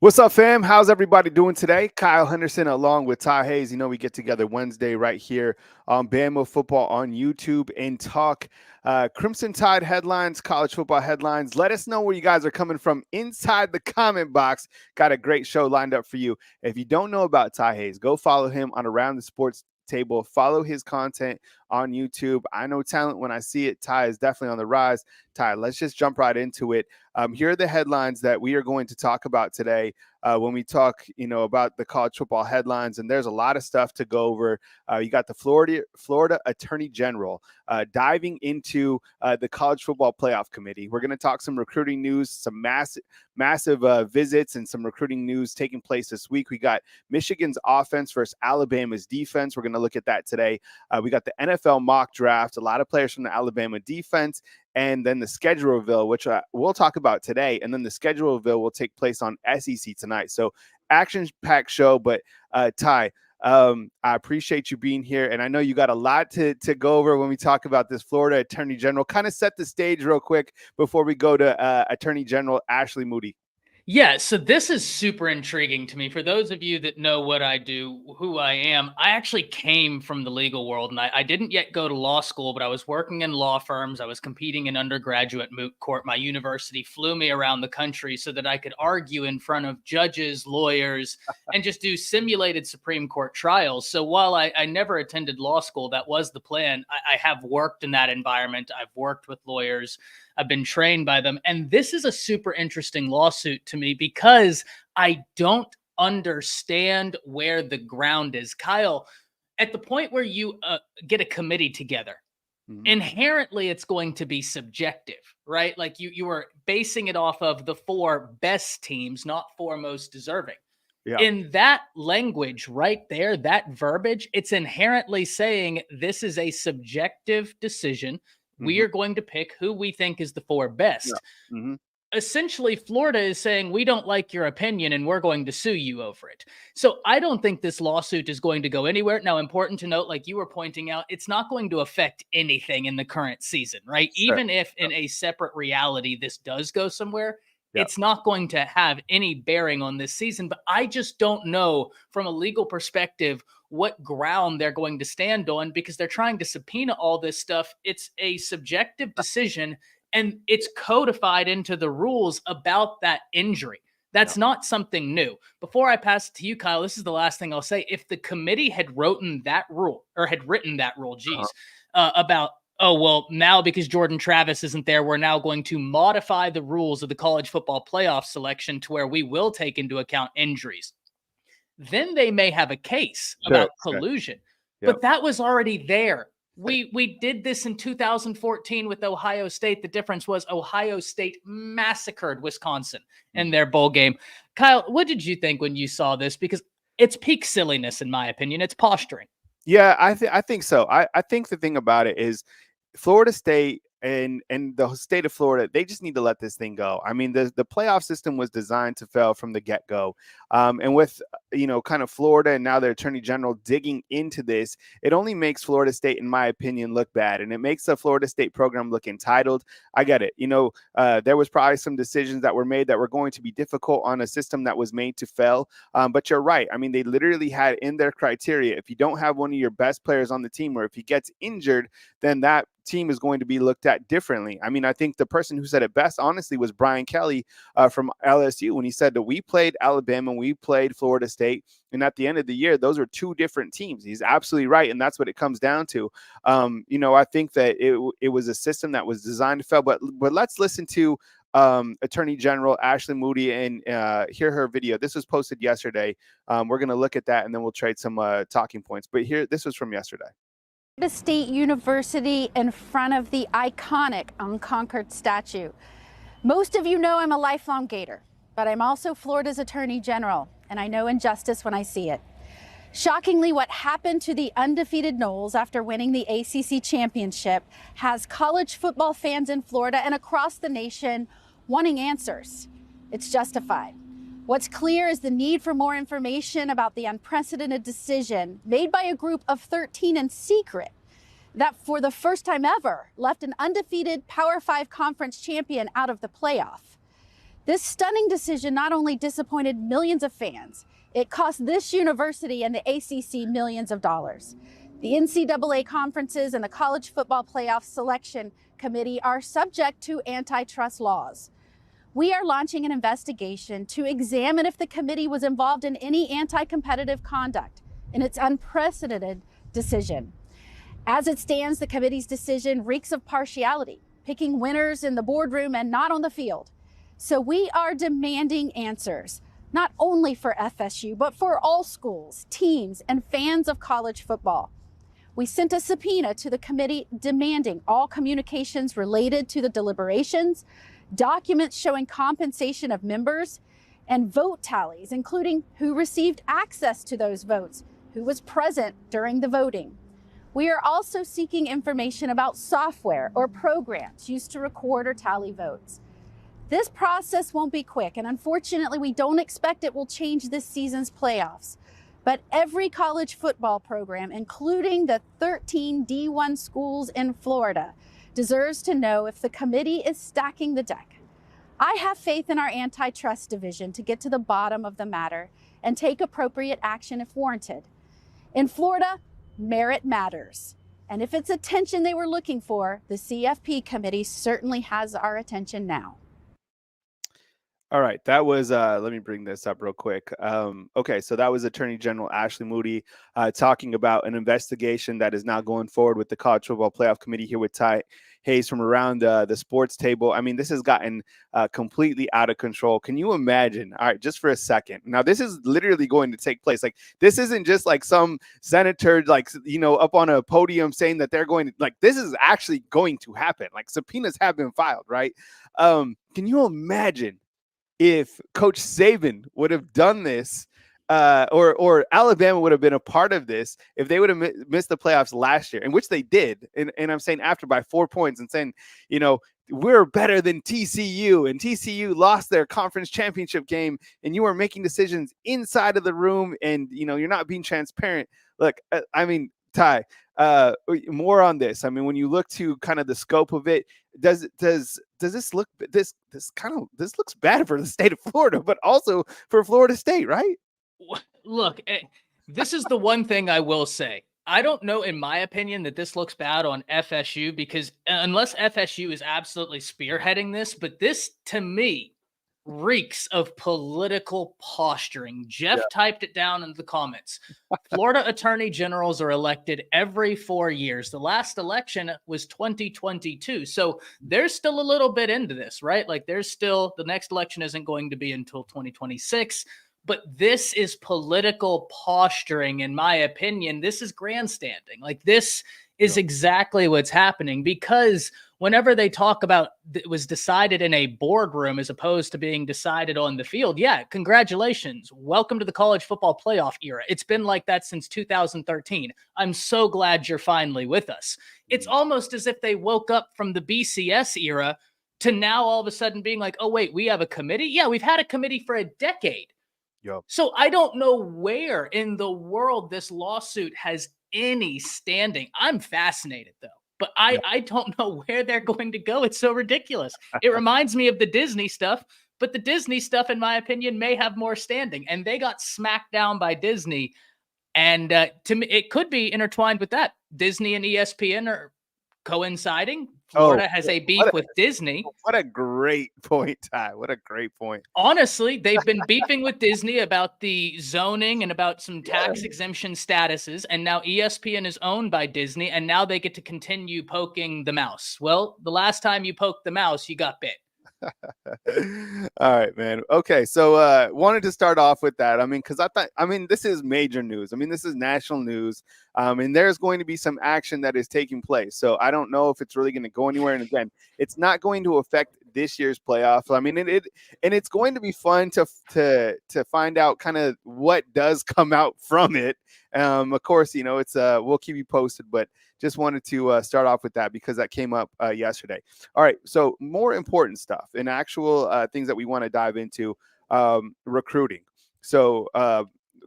What's up, fam? How's everybody doing today? Kyle Henderson along with Ty Hayes. You know, we get together Wednesday right here on Bama Football on YouTube and talk Crimson Tide headlines, college football headlines. Let us know where you guys are coming from inside the comment box. Got a great show lined up for you. If you don't know about Ty Hayes, go follow him on Around the Sports Table. Follow his content on YouTube. I know talent when I see it. Ty is definitely on the rise. Ty, let's just jump right into it. Here are the headlines that we are going to talk about today when we talk, about the college football headlines. And there's a lot of stuff to go over. You got the Florida Attorney General diving into the College Football Playoff Committee. We're going to talk some recruiting news, some massive visits, and some recruiting news taking place this week. We got Michigan's offense versus Alabama's defense. We're going to look at that today. We got the NFL mock draft, a lot of players from the Alabama defense, and then the schedule reveal, which we'll talk about today. And then the schedule reveal will take place on SEC tonight. So action-packed show. But Ty, I appreciate you being here. And I know you got a lot to go over when we talk about this Florida Attorney General. Kind of set the stage real quick before we go to Attorney General Ashley Moody. Yeah, so this is super intriguing to me. For those of you that know what I do, who I am, I actually came from the legal world, and I didn't yet go to law school, but I was working in law firms. I was competing in undergraduate moot court. My university flew me around the country so that I could argue in front of judges, lawyers, and just do simulated Supreme Court trials. So while I never attended law school, that was the plan. I have worked in that environment. I've worked with lawyers. I've been trained by them. And this is a super interesting lawsuit to me because I don't understand where the ground is. Kyle, at the point where you get a committee together, inherently it's going to be subjective, right? Like you are basing it off of the four best teams, not four most deserving. Yeah. In that language right there, that verbiage, it's inherently saying this is a subjective decision. We are going to pick who we think is the four best. Yeah. Essentially, Florida is saying, we don't like your opinion and we're going to sue you over it. So I don't think this lawsuit is going to go anywhere. Now, important to note, like you were pointing out, it's not going to affect anything in the current season, right? Sure. Even if in a separate reality, this does go somewhere, it's not going to have any bearing on this season. But I just don't know from a legal perspective what ground they're going to stand on because they're trying to subpoena all this stuff. It's a subjective decision and it's codified into the rules about that injury. That's not something new. Before I pass it to you, Kyle, this is the last thing I'll say. If the committee had written that rule, about, oh, well, now because Jordan Travis isn't there, we're now going to modify the rules of the college football playoff selection to where we will take into account injuries. Then they may have a case about collusion. But that was already there. We did this in 2014 with Ohio State. The difference was Ohio State massacred Wisconsin in their bowl game. Kyle, what did you think when you saw this? Because it's peak silliness, in my opinion. It's posturing. Yeah, I think so. I think the thing about it is Florida State and the state of Florida, they just need to let this thing go. I mean, the playoff system was designed to fail from the get-go. And with, kind of Florida and now their attorney general digging into this, it only makes Florida State, in my opinion, look bad. And it makes the Florida State program look entitled. I get it. There was probably some decisions that were made that were going to be difficult on a system that was made to fail. But you're right. I mean, they literally had in their criteria, if you don't have one of your best players on the team or if he gets injured, then that team is going to be looked at differently. I mean, I think the person who said it best, honestly, was Brian Kelly from LSU when he said that we played Alabama, we played Florida State, and at the end of the year, those are two different teams. He's absolutely right, and that's what it comes down to. I think that it was a system that was designed to fail, but let's listen to Attorney General Ashley Moody and hear her video. This was posted yesterday. We're going to look at that, and then we'll trade some talking points. But this was from yesterday. Florida State University in front of the iconic Unconquered statue. Most of you know I'm a lifelong Gator, but I'm also Florida's Attorney General, and I know injustice when I see it. Shockingly, what happened to the undefeated Noles after winning the ACC championship has college football fans in Florida and across the nation wanting answers. It's justified. What's clear is the need for more information about the unprecedented decision made by a group of 13 in secret that for the first time ever left an undefeated Power 5 conference champion out of the playoff. This stunning decision not only disappointed millions of fans, it cost this university and the ACC millions of dollars. The NCAA conferences and the College Football Playoff Selection Committee are subject to antitrust laws. We are launching an investigation to examine if the committee was involved in any anti-competitive conduct in its unprecedented decision. As it stands, the committee's decision reeks of partiality, picking winners in the boardroom and not on the field. So we are demanding answers, not only for FSU, but for all schools, teams, and fans of college football. We sent a subpoena to the committee demanding all communications related to the deliberations, documents showing compensation of members, and vote tallies, including who received access to those votes, who was present during the voting. We are also seeking information about software or programs used to record or tally votes. This process won't be quick, and unfortunately, we don't expect it will change this season's playoffs. But every college football program, including the 13 D1 schools in Florida, deserves to know if the committee is stacking the deck. I have faith in our antitrust division to get to the bottom of the matter and take appropriate action if warranted. In Florida, merit matters. And if it's attention they were looking for, the CFP committee certainly has our attention now. All right, that was, let me bring this up real quick. Okay, so that was Attorney General Ashley Moody talking about an investigation that is now going forward with the College Football Playoff Committee here with Ty Hayes from around the sports table. I mean, this has gotten completely out of control. Can you imagine? All right, just for a second. Now, this is literally going to take place. Like, this isn't just like some senator, like, you know, up on a podium saying that they're going to, like, this is actually going to happen. Like, subpoenas have been filed, right? Can you imagine if Coach Saban would have done this, or Alabama would have been a part of this, if they would have missed the playoffs last year, in which they did, and I'm saying after by 4 points, and saying, you know, we're better than TCU, and TCU lost their conference championship game, and you are making decisions inside of the room, and, you know, you're not being transparent. Look, I mean, Ty, more on this. I mean, when you look to kind of the scope of it, does this look, this looks bad for the state of Florida, but also for Florida State, right? Look, this is the one thing I will say. I don't know, in my opinion, that this looks bad on FSU, because unless FSU is absolutely spearheading this, but this to me reeks of political posturing. Jeff typed it down in the comments. Florida attorney generals are elected every 4 years. The last election was 2022. So there's still a little bit into this, right? Like, there's still, the next election isn't going to be until 2026. But this is political posturing, in my opinion. This is grandstanding. Like, this is exactly what's happening, because whenever they talk about it was decided in a boardroom as opposed to being decided on the field, yeah, congratulations. Welcome to the college football playoff era. It's been like that since 2013. I'm so glad you're finally with us. It's almost as if they woke up from the BCS era to now all of a sudden being like, oh, wait, we have a committee? Yeah, we've had a committee for a decade. Yep. So I don't know where in the world this lawsuit has any standing. I'm fascinated, though, but I don't know where they're going to go. It's so ridiculous. It reminds me of the Disney stuff, but the Disney stuff, in my opinion, may have more standing, and they got smacked down by Disney. And to me, it could be intertwined with that. Disney and ESPN are coinciding. Florida has a beef with Disney. What a great point, Ty. What a great point. Honestly, they've been beefing with Disney about the zoning and about some tax exemption statuses, and now ESPN is owned by Disney, and now they get to continue poking the mouse. Well, the last time you poked the mouse, you got bit. All right, man. Okay, so wanted to start off with that. I mean, because this is major news. I mean, this is national news, and there's going to be some action that is taking place. So I don't know if it's really going to go anywhere. And again, it's not going to affect this year's playoff. I mean, it's going to be fun to find out kind of what does come out from it. Of course, you know, it's we'll keep you posted, but just wanted to start off with that because that came up yesterday. All right, so more important stuff and actual things that we want to dive into, recruiting. So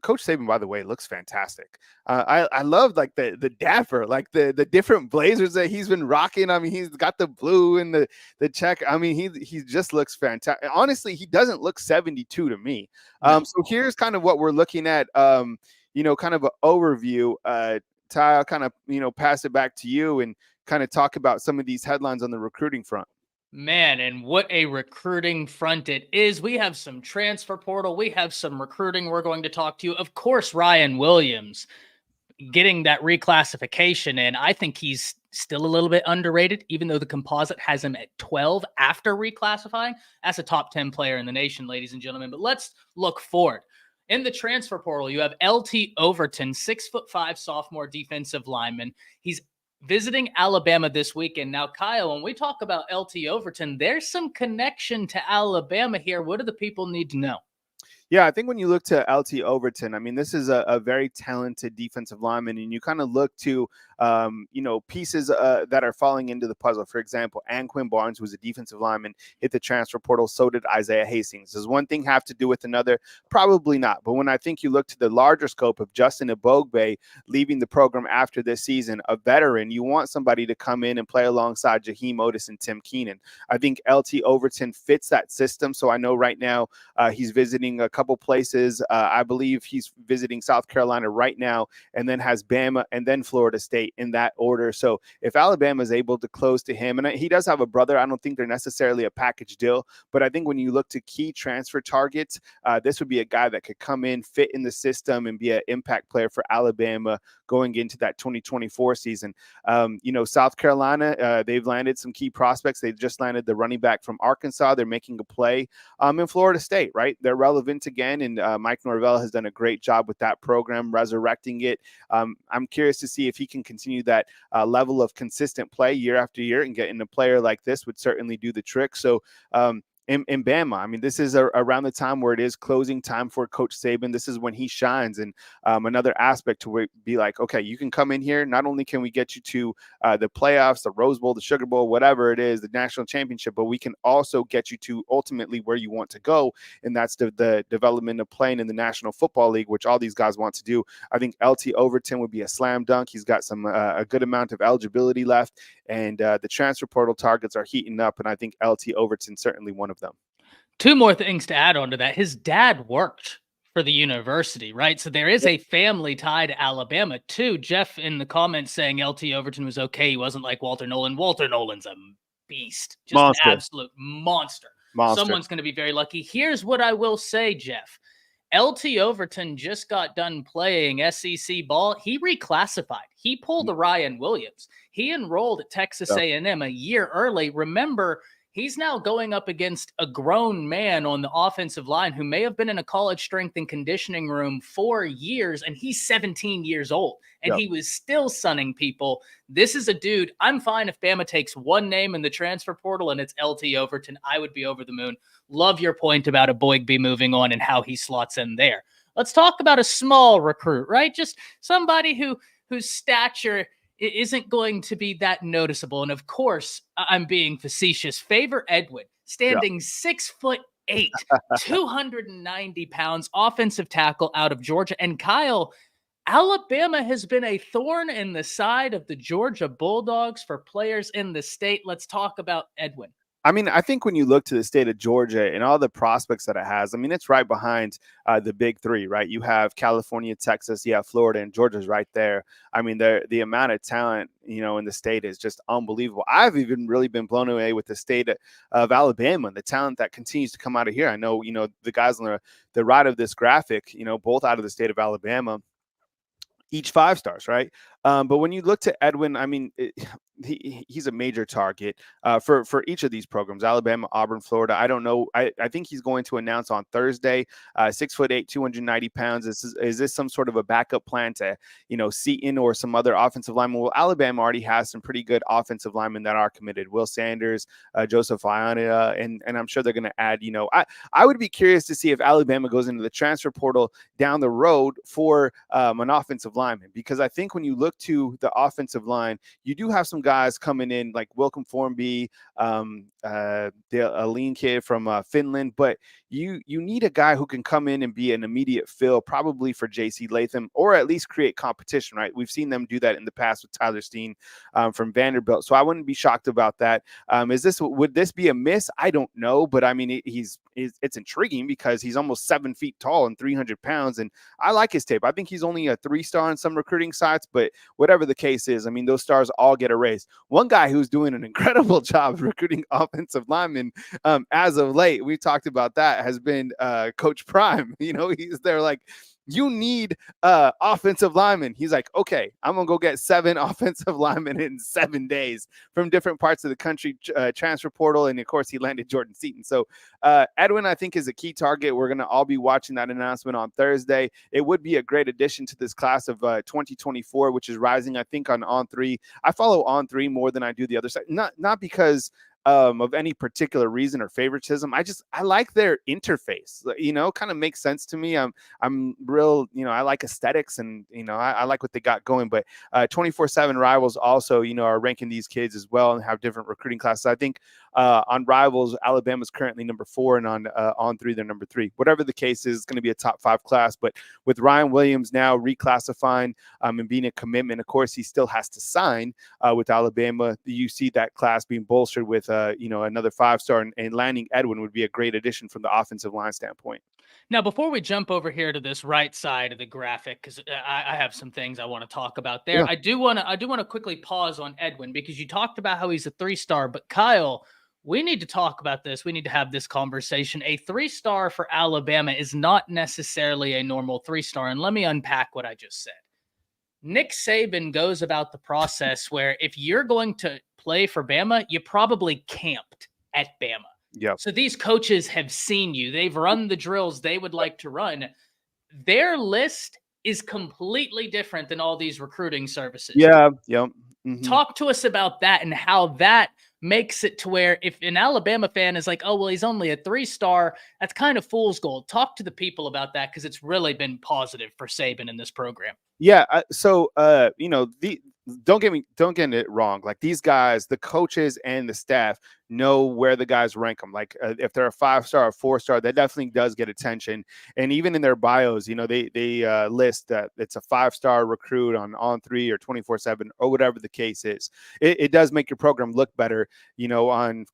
Coach Saban, by the way, looks fantastic. I love like the dapper, like the different blazers that he's been rocking. I mean, he's got the blue and the check. I mean, he just looks fantastic. Honestly, he doesn't look 72 to me. No. So here's kind of what we're looking at. Kind of an overview. Ty, I'll kind of pass it back to you and kind of talk about some of these headlines on the recruiting front. Man, and what a recruiting front it is. We have some transfer portal. We have some recruiting we're going to talk to you. Of course, Ryan Williams getting that reclassification in. I think he's still a little bit underrated, even though the composite has him at 12 after reclassifying. That's a top 10 player in the nation, ladies and gentlemen. But let's look forward. In the transfer portal, you have LT Overton, 6'5" sophomore defensive lineman. He's visiting Alabama this weekend. Now, Kyle, when we talk about LT Overton, there's some connection to Alabama here. What do the people need to know? Yeah, I think when you look to LT Overton, I mean, this is a very talented defensive lineman, and you kind of look to, pieces that are falling into the puzzle. For example, Anquin Barnes was a defensive lineman, hit the transfer portal. So did Isaiah Hastings. Does one thing have to do with another? Probably not. But when I think you look to the larger scope of Justin Ebogbe leaving the program after this season, a veteran, you want somebody to come in and play alongside Jaheim Otis and Tim Keenan. I think LT Overton fits that system. So I know right now he's visiting a couple places. I believe he's visiting South Carolina right now, and then has Bama and then Florida State in that order. So if Alabama is able to close to him, and he does have a brother, I don't think they're necessarily a package deal, but I think when you look to key transfer targets, this would be a guy that could come in, fit in the system, and be an impact player for Alabama going into that 2024 season. South Carolina, they've landed some key prospects. They just landed the running back from Arkansas. They're making a play in Florida State, right? They're relevant again, and Mike Norvell has done a great job with that program, resurrecting it. I'm curious to see if he can continue that level of consistent play year after year, and getting a player like this would certainly do the trick. So in Bama, I mean, this is around the time where it is closing time for Coach Saban. This is when he shines. And another aspect to be like, okay, you can come in here. Not only can we get you to the playoffs, the Rose Bowl, the Sugar Bowl, whatever it is, the national championship, but we can also get you to ultimately where you want to go. And that's the development of playing in the National Football League, which all these guys want to do. I think LT Overton would be a slam dunk. He's got some a good amount of eligibility left, and the transfer portal targets are heating up. And I think LT Overton certainly one of them. Two more things to add on to that. His dad worked for the university, right? So there is a family tie to Alabama too. Jeff in the comments saying LT Overton was okay. He wasn't like Walter Nolan. Walter Nolan's a beast, just Monster. an absolute monster. Someone's going to be very lucky. Here's what I will say, Jeff. LT Overton just got done playing SEC ball. He reclassified. He pulled the Ryan Williams. He enrolled at Texas A&M a year early. Remember, he's now going up against a grown man on the offensive line who may have been in a college strength and conditioning room for years, and he's 17 years old, and he was still sunning people. This is a dude. I'm fine if Bama takes one name in the transfer portal and it's LT Overton. I would be over the moon. Love your point about Ebogbe moving on and how he slots in there. Let's talk about a small recruit, right? Just somebody whose stature isn't going to be that noticeable. And of course, I'm being facetious. Favor Edwin, standing 6'8", 290 pounds, offensive tackle out of Georgia. And Kyle, Alabama has been a thorn in the side of the Georgia Bulldogs for players in the state. Let's talk about Edwin. I mean, I think when you look to the state of Georgia and all the prospects that it has, I mean, it's right behind the big three, right? You have California, Texas, you have Florida, and Georgia's right there. I mean, the amount of talent, in the state is just unbelievable. I've even really been blown away with the state of Alabama and the talent that continues to come out of here. I know, the guys on the right of this graphic, both out of the state of Alabama, each 5 stars, right? But when you look to Edwin, I mean, he's a major target for each of these programs: Alabama, Auburn, Florida. I don't know. I think he's going to announce on Thursday. 6'8", 290 pounds. Is this some sort of a backup plan to Seton or some other offensive lineman? Well, Alabama already has some pretty good offensive linemen that are committed: Will Sanders, Joseph Ionia, and I'm sure they're going to add. I would be curious to see if Alabama goes into the transfer portal down the road for an offensive lineman, because I think when you look look to the offensive line, you do have some guys coming in like Wilcom Formby, the lean kid from Finland, but you need a guy who can come in and be an immediate fill, probably for J.C. Latham, or at least create competition, right? We've seen them do that in the past with Tyler Steen from Vanderbilt. So I wouldn't be shocked about that. Would this be a miss? I don't know, but I mean, it's intriguing because he's almost 7 feet tall and 300 pounds, and I like his tape. I think he's only a 3-star on some recruiting sites, but whatever the case is, I mean, those stars all get erased. One guy who's doing an incredible job recruiting offensive linemen as of late, we talked about that, has been Coach Prime. You know, he's there like, you need offensive linemen. He's like, okay, I'm going to go get 7 offensive linemen in 7 days from different parts of the country, transfer portal. And of course, he landed Jordan Seaton. So Edwin, I think, is a key target. We're going to all be watching that announcement on Thursday. It would be a great addition to this class of 2024, which is rising, I think, on On3. I follow On3 more than I do the other side, not because of any particular reason or favoritism. I like their interface, you know, kind of makes sense to me. I'm real, you know, I like aesthetics, and, you know, I like what they got going, but 24/7 Rivals also, you know, are ranking these kids as well and have different recruiting classes. I think on Rivals, Alabama's currently number 4, and on 3, they're number 3. Whatever the case is, it's going to be a top 5 class, but with Ryan Williams now reclassifying and being a commitment, of course, he still has to sign with Alabama. You see that class being bolstered with you know, another 5-star, and landing Edwin would be a great addition from the offensive line standpoint. Now, before we jump over here to this right side of the graphic, because I have some things I want to talk about there. Yeah. I do want to quickly pause on Edwin, because you talked about how he's a 3-star, but Kyle, we need to talk about this. We need to have this conversation. A 3-star for Alabama is not necessarily a normal 3-star, and let me unpack what I just said. Nick Saban goes about the process where if you're going to play for Bama, you probably camped at Bama. Yep. So these coaches have seen you. They've run the drills they would like to run. Their list is completely different than all these recruiting services. Yeah. Yep. Mm-hmm. Talk to us about that and how that makes it to where if an Alabama fan is like, oh, well, he's only a 3-star, that's kind of fool's gold. Talk to the people about that, because it's really been positive for Saban in this program. Yeah. So, you know, don't get it wrong. Like, these guys, the coaches and the staff, know where the guys rank them. Like if they're a 5-star or 4-star, that definitely does get attention. And even in their bios, you know, they list that it's a 5-star recruit on On3 or 24/7 or whatever the case is. It does make your program look better, you know,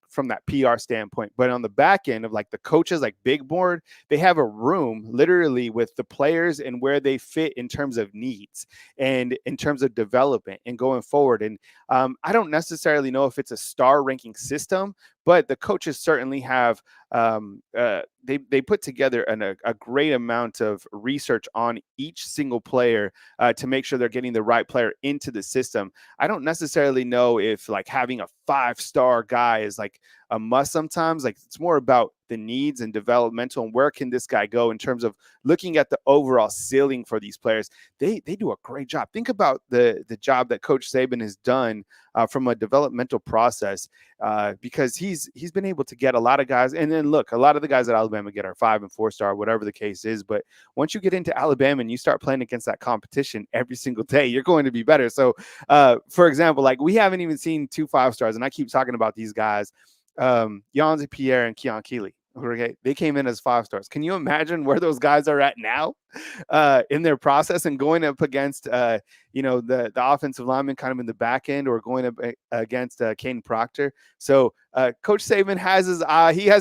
from that PR standpoint. But on the back end of like the coaches, like Big Board, they have a room literally with the players and where they fit in terms of needs and in terms of development and going forward. And I don't necessarily know if it's a star ranking system, but the coaches certainly have they put together a great amount of research on each single player to make sure they're getting the right player into the system. I don't necessarily know if like having a 5-star guy is like a must sometimes. Like, it's more about the needs and developmental and where can this guy go in terms of looking at the overall ceiling for these players. They do a great job. Think about the job that Coach Saban has done from a developmental process because he's been able to get a lot of guys. And then look, a lot of the guys at Alabama get our 5 and 4-star, whatever the case is. But once you get into Alabama and you start playing against that competition every single day, you're going to be better. So, for example, like we haven't even seen 2 5-stars, and I keep talking about these guys, Yanzi Pierre and Keon Keeley. Okay, they came in as 5-stars. Can you imagine where those guys are at now in their process and going up against, you know, the offensive lineman kind of in the back end, or going up against Caden Proctor? So Coach Saban has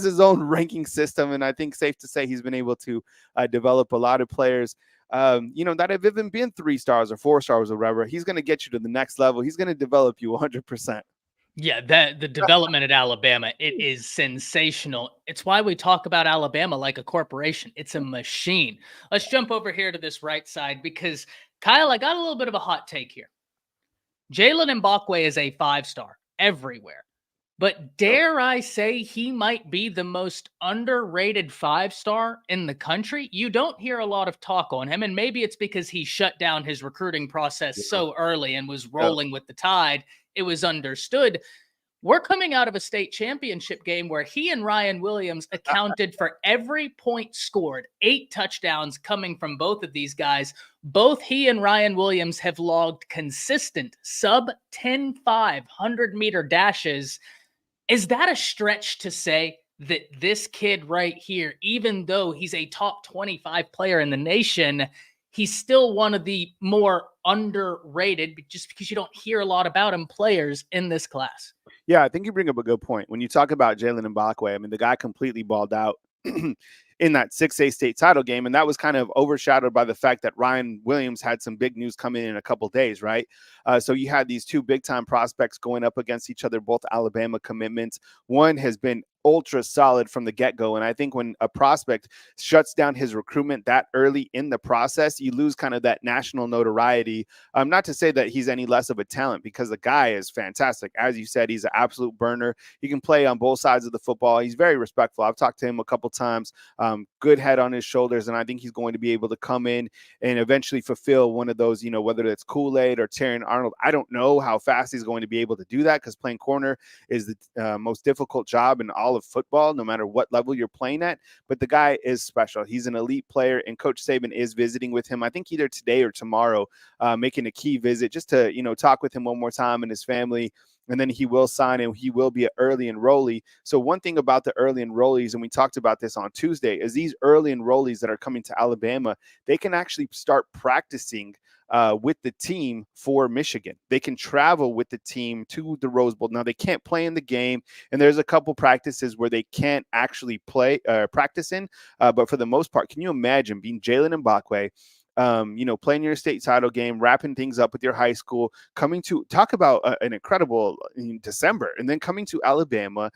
his own ranking system, and I think safe to say he's been able to develop a lot of players, you know, that have even been 3-stars or 4-stars or whatever. He's going to get you to the next level. He's going to develop you 100%. Yeah, the development at Alabama, it is sensational. It's why we talk about Alabama like a corporation. It's a machine. Let's jump over here to this right side because, Kyle, I got a little bit of a hot take here. Jalen Mbakwe is a 5-star everywhere. But dare I say he might be the most underrated 5-star in the country? You don't hear a lot of talk on him, and maybe it's because he shut down his recruiting process so early and was rolling with the tide. It was understood. We're coming out of a state championship game where he and Ryan Williams accounted for every point scored, 8 touchdowns coming from both of these guys. Both he and Ryan Williams have logged consistent sub 10.5 100-meter dashes. Is that a stretch to say that this kid right here, even though he's a top 25 player in the nation, he's still one of the more underrated, just because you don't hear a lot about him, players in this class? Yeah, I think you bring up a good point. When you talk about Jalen Mbakwe, I mean, the guy completely balled out in that 6A state title game, and that was kind of overshadowed by the fact that Ryan Williams had some big news coming in a couple days, right? So you had these two big-time prospects going up against each other, both Alabama commitments. One has been ultra solid from the get-go, and I think when a prospect shuts down his recruitment that early in the process, you lose kind of that national notoriety. Not to say that he's any less of a talent, because the guy is fantastic. As you said, he's an absolute burner. He can play on both sides of the football. He's very respectful. I've talked to him a couple times. Good head on his shoulders, and I think he's going to be able to come in and eventually fulfill one of those, whether it's Kool-Aid or Terrion Arnold. I don't know how fast he's going to be able to do that, because playing corner is the most difficult job in all of football, no matter what level you're playing at. But the guy is special. He's an elite player, and Coach Saban is visiting with him, I think either today or tomorrow, making a key visit just to, talk with him one more time and his family. And then he will sign, and he will be an early enrollee. So one thing about the early enrollees, and we talked about this on Tuesday, is these early enrollees that are coming to Alabama, they can actually start practicing with the team for Michigan. They can travel with the team to the Rose Bowl. Now, they can't play in the game, and there's a couple practices where they can't actually practice in. But for the most part, can you imagine being Jalen Mbakwe, playing your state title game, wrapping things up with your high school, coming to talk about an incredible December, and then coming to Alabama,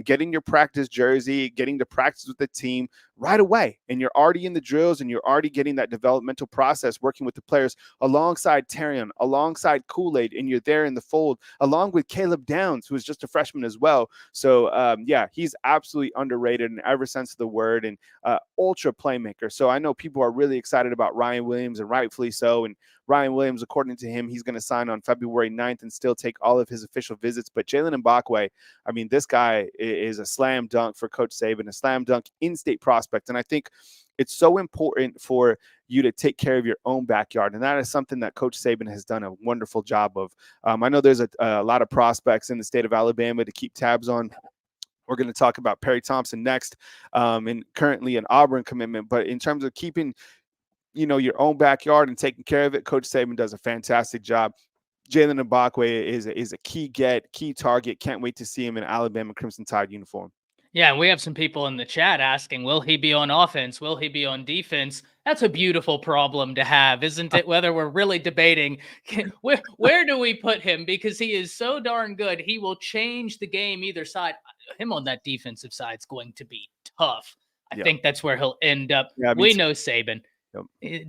getting your practice jersey, getting to practice with the team right away. And you're already in the drills, and you're already getting that developmental process, working with the players alongside Terrion, alongside Kool-Aid, and you're there in the fold, along with Caleb Downs, who is just a freshman as well. So, he's absolutely underrated in every sense of the word, and ultra playmaker. So I know people are really excited about Ryan Williams, and rightfully so. And Ryan Williams, according to him, he's going to sign on February 9th and still take all of his official visits. But Jalen Mbakwe, I mean, this guy is a slam dunk for Coach Saban, a slam dunk in-state prospect. And I think it's so important for you to take care of your own backyard. And that is something that Coach Saban has done a wonderful job of. I know there's a lot of prospects in the state of Alabama to keep tabs on. We're going to talk about Perry Thompson next, and currently an Auburn commitment. But in terms of keeping, your own backyard and taking care of it, Coach Saban does a fantastic job. Jalen Mbakwe is a key target. Can't wait to see him in Alabama Crimson Tide uniform. Yeah, we have some people in the chat asking, will he be on offense? Will he be on defense? That's a beautiful problem to have, isn't it? Whether we're really debating where do we put him, because he is so darn good. He will change the game either side. Him on that defensive side is going to be tough. I think that's where he'll end up. Yeah, we know Saban,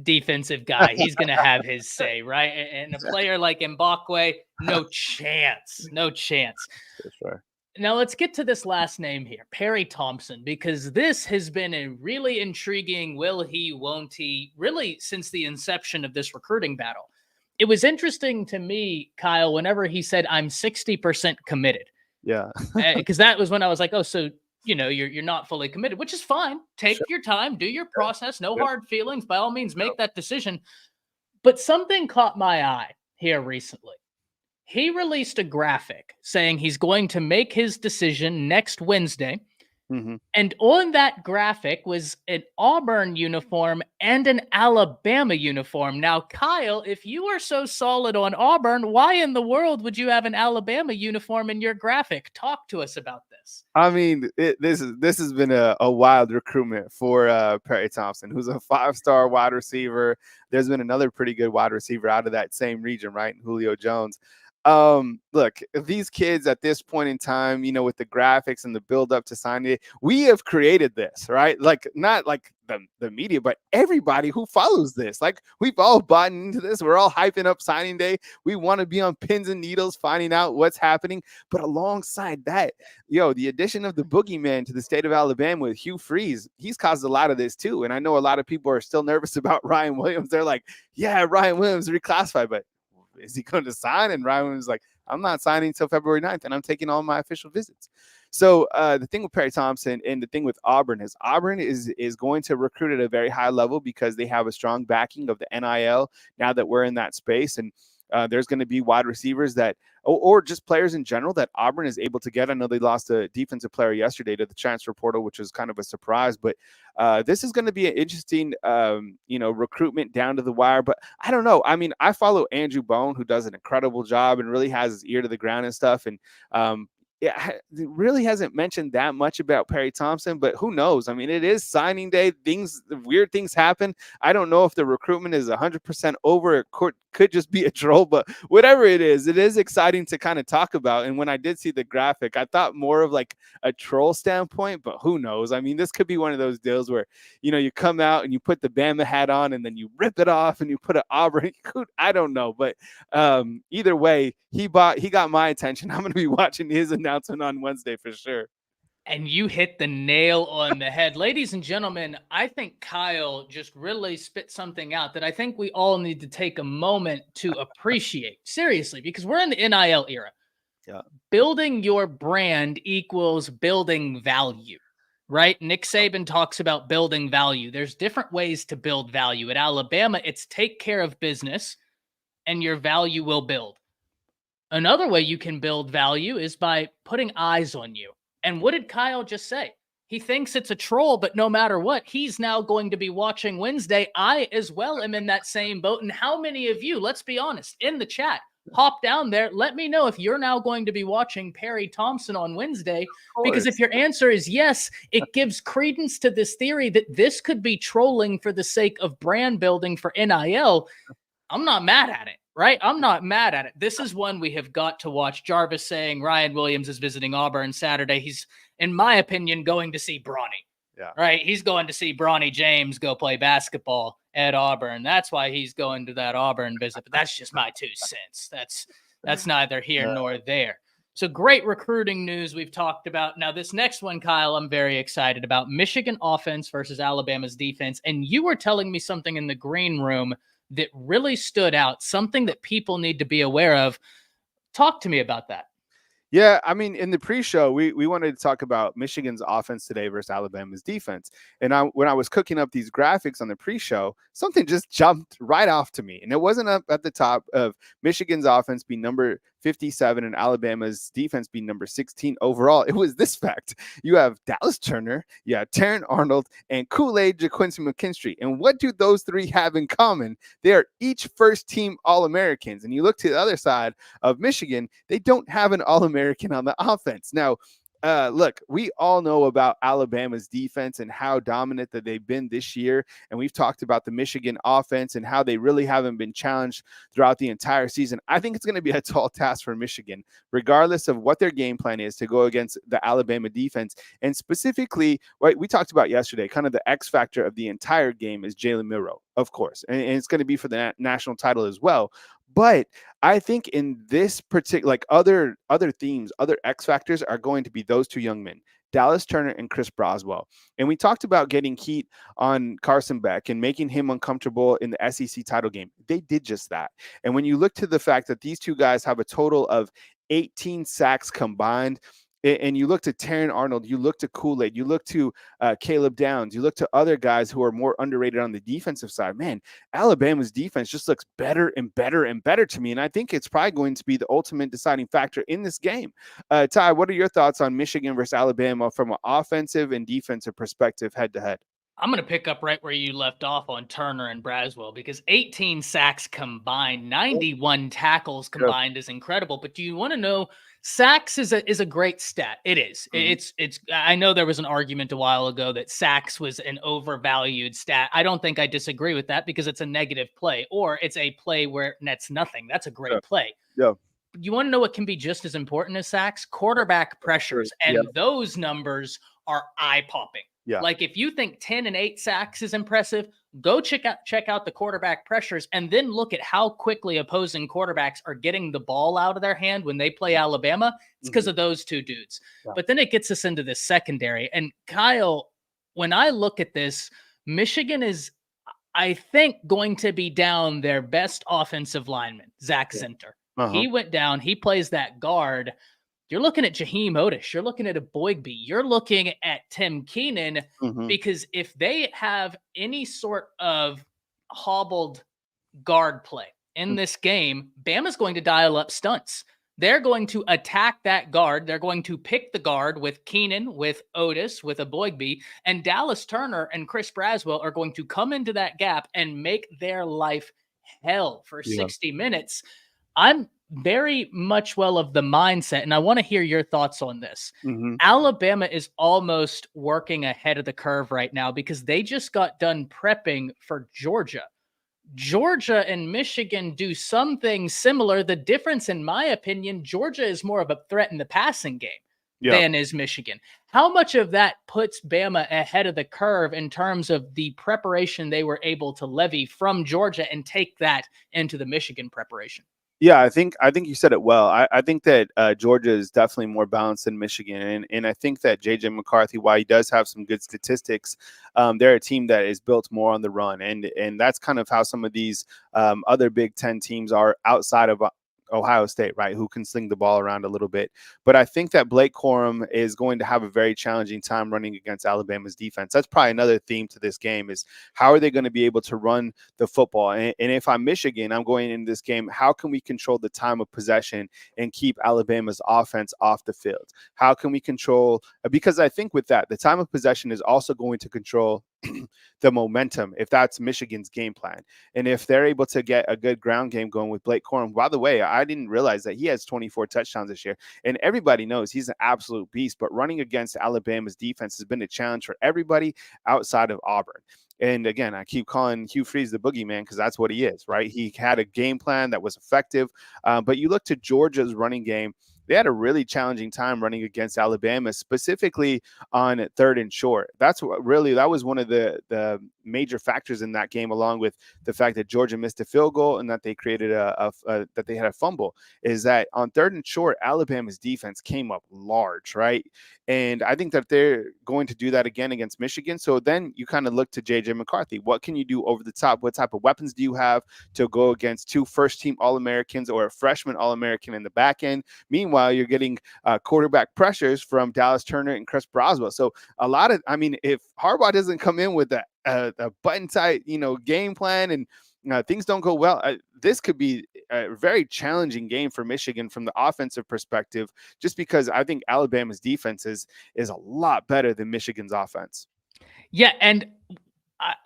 defensive guy. He's going to have his say, right? And a player like Mbakwe, no chance. No chance. That's right. Now let's get to this last name here, Perry Thompson, because this has been a really intriguing will he, won't he, really since the inception of this recruiting battle. It was interesting to me, Kyle, whenever he said, I'm 60% committed. Yeah. Because that was when I was like, oh, so, you're not fully committed, which is fine. Take your time, do your process, no hard feelings. By all means, make that decision. But something caught my eye here recently. He released a graphic saying he's going to make his decision next Wednesday. Mm-hmm. And on that graphic was an Auburn uniform and an Alabama uniform. Now, Kyle, if you are so solid on Auburn, why in the world would you have an Alabama uniform in your graphic? Talk to us about this. I mean, this has been a wild recruitment for Perry Thompson, who's a 5-star wide receiver. There's been another pretty good wide receiver out of that same region, right? Julio Jones. Look, these kids at this point in time, with the graphics and the build up to signing day, we have created this, right? Like, not like the media, but everybody who follows this. Like, we've all bought into this. We're all hyping up signing day. We want to be on pins and needles, finding out what's happening. But alongside that, the addition of the boogeyman to the state of Alabama with Hugh Freeze, he's caused a lot of this too. And I know a lot of people are still nervous about Ryan Williams. They're like, yeah, Ryan Williams reclassified, but is he going to sign? And Ryan was like, I'm not signing until February 9th, and I'm taking all my official visits. So the thing with Perry Thompson and the thing with Auburn is going to recruit at a very high level because they have a strong backing of the NIL now that we're in that space. And there's going to be wide receivers that, or just players in general that Auburn is able to get. I know they lost a defensive player yesterday to the transfer portal, which was kind of a surprise, but this is going to be an interesting, recruitment down to the wire. But I don't know. I mean, I follow Andrew Bone, who does an incredible job and really has his ear to the ground and stuff. And it really hasn't mentioned that much about Perry Thompson, but who knows? I mean, it is signing day. Weird things happen. I don't know if the recruitment is 100% over. It could just be a troll, but whatever it is exciting to kind of talk about. And when I did see the graphic, I thought more of like a troll standpoint, but who knows? I mean, this could be one of those deals where, you come out and you put the Bama hat on and then you rip it off and you put an Auburn. I don't know, but either way, he got my attention. I'm going to be watching his announcement on Wednesday for sure. And you hit the nail on the head. Ladies and gentlemen, I think Kyle just really spit something out that I think we all need to take a moment to appreciate. Seriously, because we're in the NIL era. Yeah. Building your brand equals building value, right? Nick Saban talks about building value. There's different ways to build value. At Alabama, it's take care of business and your value will build. Another way you can build value is by putting eyes on you. And what did Kyle just say? He thinks it's a troll, but no matter what, he's now going to be watching Wednesday. I as well am in that same boat. And how many of you, let's be honest, in the chat, hop down there. Let me know if you're now going to be watching Perry Thompson on Wednesday. Because if your answer is yes, it gives credence to this theory that this could be trolling for the sake of brand building for NIL. I'm not mad at it. Right? I'm not mad at it. This is one we have got to watch. Jarvis saying Ryan Williams is visiting Auburn Saturday. He's, in my opinion, going to see Bronny. Yeah. Right? He's going to see Bronny James go play basketball at Auburn. That's why he's going to that Auburn visit. But that's just my 2 cents. That's neither here nor there. So great recruiting news we've talked about. Now, this next one, Kyle, I'm very excited about. Michigan offense versus Alabama's defense. And you were telling me something in the green room that really stood out, something that people need to be aware of. Talk to me about that. Yeah, I mean, in the pre-show, we wanted to talk about Michigan's offense today versus Alabama's defense. And when I was cooking up these graphics on the pre-show, something just jumped right off to me. And it wasn't up at the top of Michigan's offense being number 57 and Alabama's defense being number 16 overall. It was this fact. You have Dallas Turner, you have Terran Arnold, and Kool-Aid JaQuincy McKinstry. And what do those three have in common? They are each first-team All-Americans. And you look to the other side of Michigan, they don't have an All-American on the offense. Now, look, we all know about Alabama's defense and how dominant that they've been this year. And we've talked about the Michigan offense and how they really haven't been challenged throughout the entire season. I think it's going to be a tall task for Michigan, regardless of what their game plan is, to go against the Alabama defense. And specifically, what we talked about yesterday, kind of the X factor of the entire game is Jalen Milroe, of course. And it's going to be for the national title as well. But I think in this particular, like other themes, other X factors are going to be those two young men, Dallas Turner and Chris Broswell. And we talked about getting heat on Carson Beck and making him uncomfortable in the SEC title game. They did just that. And when you look to the fact that these two guys have a total of 18 sacks combined, and you look to Terran Arnold, you look to Kool-Aid, you look to Caleb Downs, you look to other guys who are more underrated on the defensive side. Man, Alabama's defense just looks better and better and better to me. And I think it's probably going to be the ultimate deciding factor in this game. Ty, what are your thoughts on Michigan versus Alabama from an offensive and defensive perspective head to head? I'm going to pick up right where you left off on Turner and Braswell, because 18 sacks combined, 91 tackles combined is incredible. But do you want to know, sacks is a great stat. It is. Mm-hmm. It's. I know there was an argument a while ago that sacks was an overvalued stat. I don't think I disagree with that, because it's a negative play, or it's a play where it nets nothing. That's a great play. Yeah. You want to know what can be just as important as sacks? Quarterback pressures. And those numbers are eye-popping. Yeah. Like if you think 10 and 8 sacks is impressive, go check out the quarterback pressures, and then look at how quickly opposing quarterbacks are getting the ball out of their hand when they play Alabama. It's because of those two dudes. Yeah. But then it gets us into this secondary. And Kyle, when I look at this, Michigan is, I think, going to be down their best offensive lineman, Zach Zinter. He went down. He plays that guard. You're looking at Jaheim Otis. You're looking at a Boygby. You're looking at Tim Keenan, because if they have any sort of hobbled guard play in this game, Bama's going to dial up stunts. They're going to attack that guard. They're going to pick the guard with Keenan, with Otis, with a Boygby, and Dallas Turner and Chris Braswell are going to come into that gap and make their life hell for 60 minutes. I'm very much well of the mindset, and I want to hear your thoughts on this. Alabama is almost working ahead of the curve right now because they just got done prepping for Georgia. Georgia and Michigan do something similar. The difference, in my opinion, Georgia is more of a threat in the passing game than is Michigan. How much of that puts Bama ahead of the curve in terms of the preparation they were able to levy from Georgia and take that into the Michigan preparation? Yeah, I think you said it well. I think that Georgia is definitely more balanced than Michigan, and I think that JJ McCarthy, while he does have some good statistics, they're a team that is built more on the run, and that's kind of how some of these other Big Ten teams are outside of Ohio State, right, who can sling the ball around a little bit. But I think that Blake Corum is going to have a very challenging time running against Alabama's defense. That's probably another theme to this game, is how are they going to be able to run the football? And if I'm Michigan, I'm going into this game, how can we control the time of possession and keep Alabama's offense off the field? How can we control, because I think with that, the time of possession is also going to control the momentum, if that's Michigan's game plan. And if they're able to get a good ground game going with Blake Corum, by the way, I didn't realize that he has 24 touchdowns this year, and everybody knows he's an absolute beast, but running against Alabama's defense has been a challenge for everybody outside of Auburn. And again, I keep calling Hugh Freeze the boogeyman because that's what he is, right? He had a game plan that was effective, but you look to Georgia's running game, they had a really challenging time running against Alabama, specifically on 3rd and short. That was one of the major factors in that game, along with the fact that Georgia missed a field goal and that they created that they had a fumble, is that on 3rd and short, Alabama's defense came up large, right? And I think that they're going to do that again against Michigan. So then you kind of look to JJ McCarthy. What can you do over the top? What type of weapons do you have to go against 2 first-team All-Americans or a freshman All-American in the back end? Meanwhile, you're getting quarterback pressures from Dallas Turner and Chris Braswell. So if Harbaugh doesn't come in with a button-tight, game plan and things don't go well, this could be a very challenging game for Michigan from the offensive perspective, just because I think Alabama's defense is a lot better than Michigan's offense. Yeah, and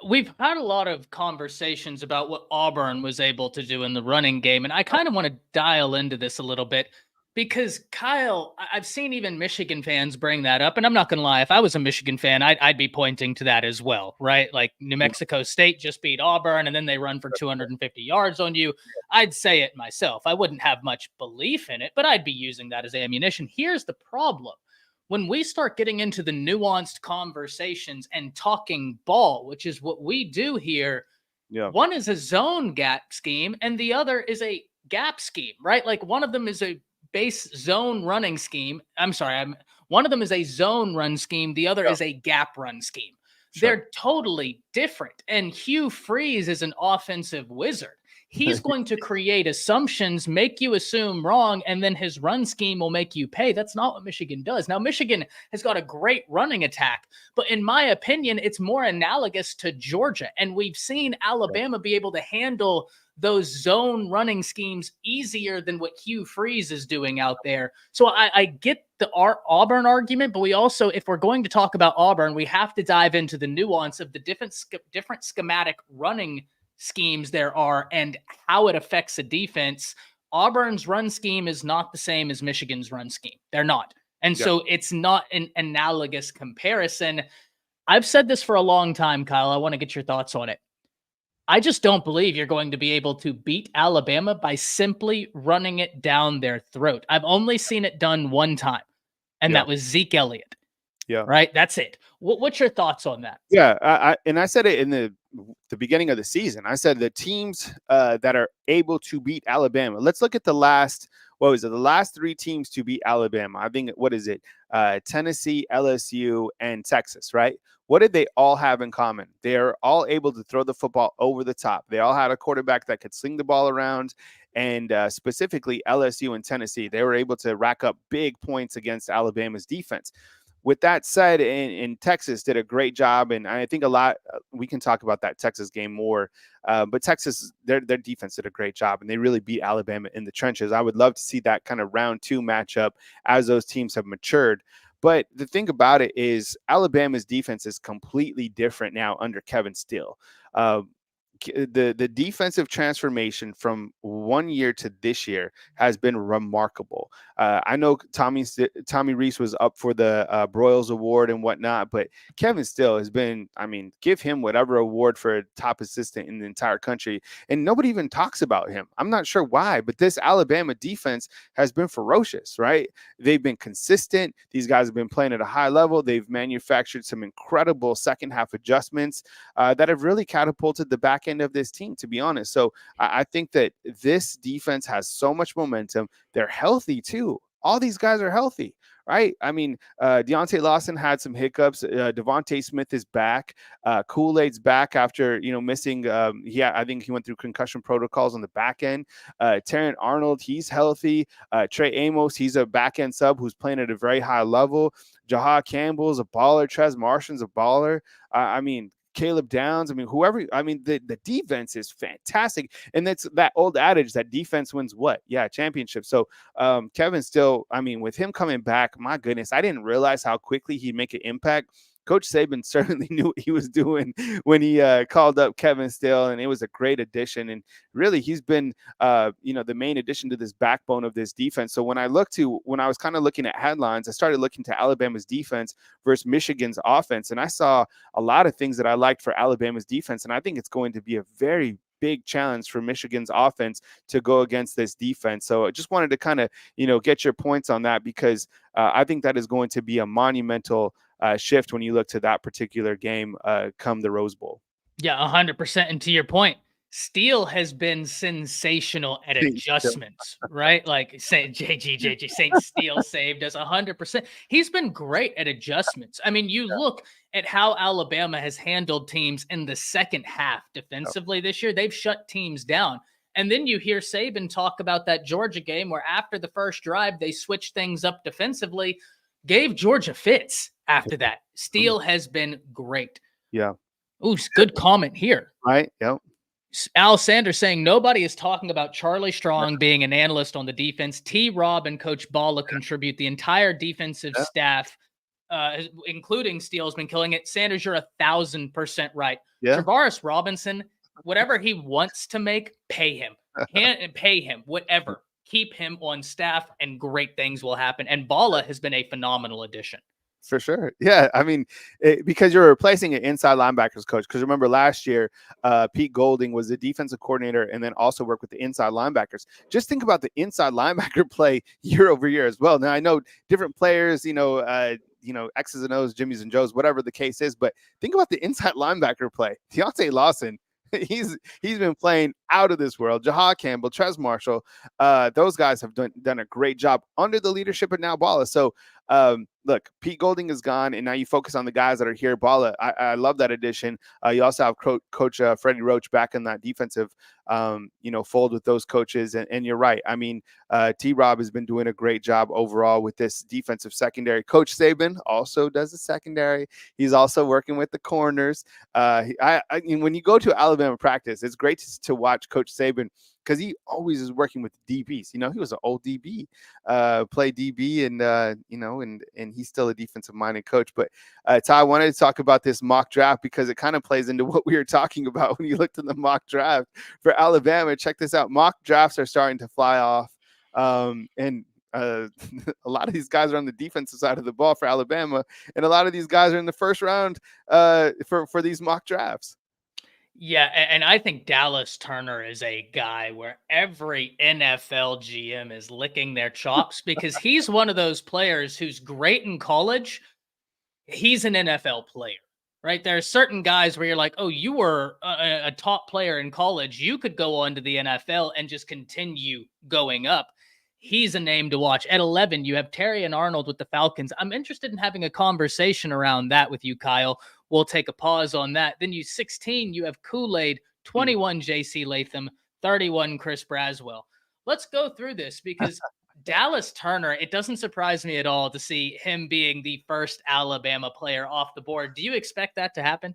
we've had a lot of conversations about what Auburn was able to do in the running game, and I kind of want to dial into this a little bit. Because, Kyle, I've seen even Michigan fans bring that up, and I'm not going to lie, if I was a Michigan fan, I'd be pointing to that as well, right? Like New Mexico State just beat Auburn, and then they run for 250 yards on you. I'd say it myself. I wouldn't have much belief in it, but I'd be using that as ammunition. Here's the problem. When we start getting into the nuanced conversations and talking ball, which is what we do here, one is a zone gap scheme, and the other is a gap scheme, right? Like one of them is a base zone running scheme. One of them is a zone run scheme. The other is a gap run scheme. Sure. They're totally different. And Hugh Freeze is an offensive wizard. He's going to create assumptions, make you assume wrong, and then his run scheme will make you pay. That's not what Michigan does. Now, Michigan has got a great running attack, but in my opinion, it's more analogous to Georgia. And we've seen Alabama be able to handle those zone running schemes easier than what Hugh Freeze is doing out there. So I get the Auburn argument, but we also, if we're going to talk about Auburn, we have to dive into the nuance of the different schematic running schemes there are and how it affects a defense. Auburn's run scheme is not the same as Michigan's run scheme. They're not. And so it's not an analogous comparison. I've said this for a long time, Kyle. I want to get your thoughts on it. I just don't believe you're going to be able to beat Alabama by simply running it down their throat. I've only seen it done one time, and that was Zeke Elliott. Yeah. Right? That's it. What's your thoughts on that? Yeah, I said it in the beginning of the season. I said the teams that are able to beat Alabama. Let's look at the last what was it? The last 3 teams to beat Alabama. I think, what is it? Tennessee, LSU, and Texas, right? What did they all have in common? They're all able to throw the football over the top. They all had a quarterback that could sling the ball around. And specifically LSU and Tennessee, they were able to rack up big points against Alabama's defense. With that said, in Texas did a great job, and I think a lot. We can talk about that Texas game more, but Texas, their defense did a great job, and they really beat Alabama in the trenches. I would love to see that kind of round 2 matchup as those teams have matured. But the thing about it is Alabama's defense is completely different now under Kevin Steele. The defensive transformation from one year to this year has been remarkable. I know Tommy Rees was up for the Broyles Award and whatnot, but Kevin Steele has been, I mean, give him whatever award for a top assistant in the entire country, and nobody even talks about him. I'm not sure why, but this Alabama defense has been ferocious, right? They've been consistent. These guys have been playing at a high level. They've manufactured some incredible second half adjustments that have really catapulted the back end of this team, to be honest. So I think that this defense has so much momentum. They're healthy too. All these guys are healthy, right? I mean, Deontay Lawson had some hiccups. Devontae Smith is back. Kool-Aid's back after, missing. I think he went through concussion protocols on the back end. Terrence Arnold, he's healthy. Trey Amos, he's a back end sub who's playing at a very high level. Jahad Campbell's a baller. Trez Martian's a baller. I mean, Caleb Downs. I mean, whoever. I mean, the defense is fantastic, and that's that old adage that defense wins what? Yeah, championship. So Kevin Steele. I mean, with him coming back, my goodness, I didn't realize how quickly he'd make an impact. Coach Saban certainly knew what he was doing when he called up Kevin Steele, and it was a great addition. And really, he's been, the main addition to this backbone of this defense. So when I was kind of looking at headlines, I started looking to Alabama's defense versus Michigan's offense, and I saw a lot of things that I liked for Alabama's defense, and I think it's going to be a very big challenge for Michigan's offense to go against this defense. So I just wanted to kind of, get your points on that, because I think that is going to be a monumental shift when you look to that particular game come the Rose Bowl. Yeah, 100%. And to your point, Steele has been sensational at adjustments, right? Like Saint Steele saved us 100%. He's been great at adjustments. I mean, you look at how Alabama has handled teams in the second half defensively this year. They've shut teams down. And then you hear Saban talk about that Georgia game where after the first drive, they switched things up defensively, gave Georgia fits after that. Steele has been great. Yeah. Ooh, good comment here. Right. Yep. Al Sanders saying nobody is talking about Charlie Strong being an analyst on the defense. T-Rob and Coach Balla contribute. The entire defensive staff, including Steele's been killing it. Sanders, you're 1,000% right. Yeah. Travaris Robinson, whatever he wants to make, pay him. Pay him, whatever. Keep him on staff, and great things will happen. And Balla has been a phenomenal addition. For sure. Yeah. I mean, because you're replacing an inside linebackers coach. Because remember last year, Pete Golding was the defensive coordinator and then also worked with the inside linebackers. Just think about the inside linebacker play year over year as well. Now, I know different players, X's and O's, Jimmy's and Joe's, whatever the case is. But think about the inside linebacker play. Deontay Lawson, he's been playing out of this world. Jahad Campbell, Trez Marshall, those guys have done a great job under the leadership of now Balla. So look, Pete Golding is gone, and now you focus on the guys that are here. Balla, I love that addition. You also have Coach Freddie Roach back in that defensive, fold with those coaches. And you're right. I mean, T-Rob has been doing a great job overall with this defensive secondary. Coach Saban also does the secondary. He's also working with the corners. When you go to Alabama practice, it's great to watch Coach Saban, because he always is working with DBs. He was an old DB, play DB, and he's still a defensive-minded coach. But Ty, I wanted to talk about this mock draft because it kind of plays into what we were talking about when you looked at the mock draft for Alabama. Check this out. Mock drafts are starting to fly off. And a lot of these guys are on the defensive side of the ball for Alabama, and a lot of these guys are in the first round for these mock drafts. Yeah, and I think Dallas Turner is a guy where every NFL GM is licking their chops because he's one of those players who's great in college. He's an NFL player, right? There are certain guys where you're like, oh, you were a top player in college. You could go on to the NFL and just continue going up. he's a name to watch. At 11, you have Terrion Arnold with the Falcons. I'm interested in having a conversation around that with you, Kyle. We'll take a pause on that. Then 16, you have Kool-Aid, 21, J.C. Latham, 31, Chris Braswell. Let's go through this because Dallas Turner, it doesn't surprise me at all to see him being the first Alabama player off the board. Do you expect that to happen?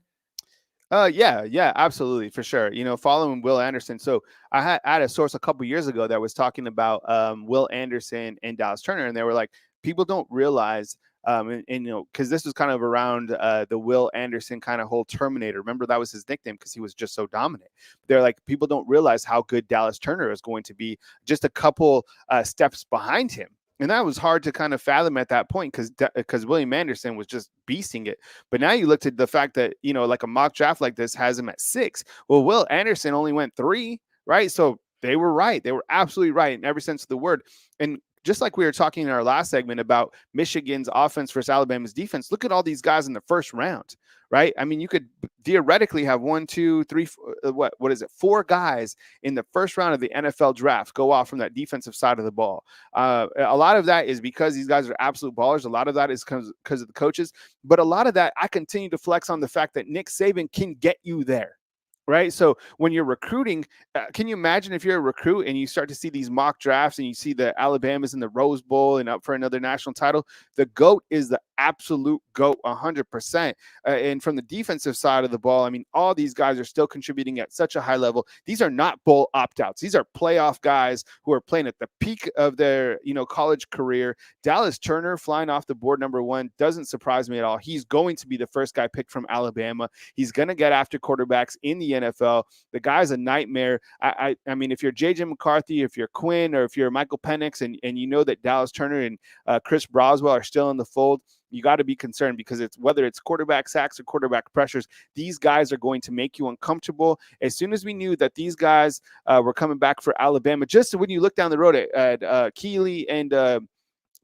Yeah, absolutely, for sure. Following Will Anderson. So I had a source a couple years ago that was talking about Will Anderson and Dallas Turner, and they were like, people don't realize, because this was kind of around the Will Anderson kind of whole Terminator. Remember, that was his nickname because he was just so dominant. They're like, people don't realize how good Dallas Turner is going to be just a couple steps behind him. And that was hard to kind of fathom at that point because William Anderson was just beasting it. But now you looked at the fact that, like a mock draft like this has him at 6. Well, Will Anderson only went 3, right? So they were right. They were absolutely right in every sense of the word. And just like we were talking in our last segment about Michigan's offense versus Alabama's defense, look at all these guys in the first round, right? I mean, you could theoretically have 1, 2, 3, what is it? 4 guys in the first round of the NFL draft go off from that defensive side of the ball. A lot of that is because these guys are absolute ballers. A lot of that is because of the coaches, but a lot of that I continue to flex on the fact that Nick Saban can get you there. Right. So when you're recruiting, can you imagine if you're a recruit and you start to see these mock drafts and you see the Alabamas in the Rose Bowl and up for another national title? The GOAT is the absolute GOAT 100%. And from the defensive side of the ball, I mean, all these guys are still contributing at such a high level. These are not bowl opt-outs. These are playoff guys who are playing at the peak of their, college career. Dallas Turner flying off the board number 1 doesn't surprise me at all. He's going to be the first guy picked from Alabama. He's going to get after quarterbacks in the NFL. The guy's a nightmare. I mean, if you're JJ McCarthy, if you're Quinn, or if you're Michael Penix, and you know that Dallas Turner and Chris Braswell are still in the fold, you got to be concerned because whether it's quarterback sacks or quarterback pressures, these guys are going to make you uncomfortable. As soon as we knew that these guys were coming back for Alabama, just when you look down the road at Keeley and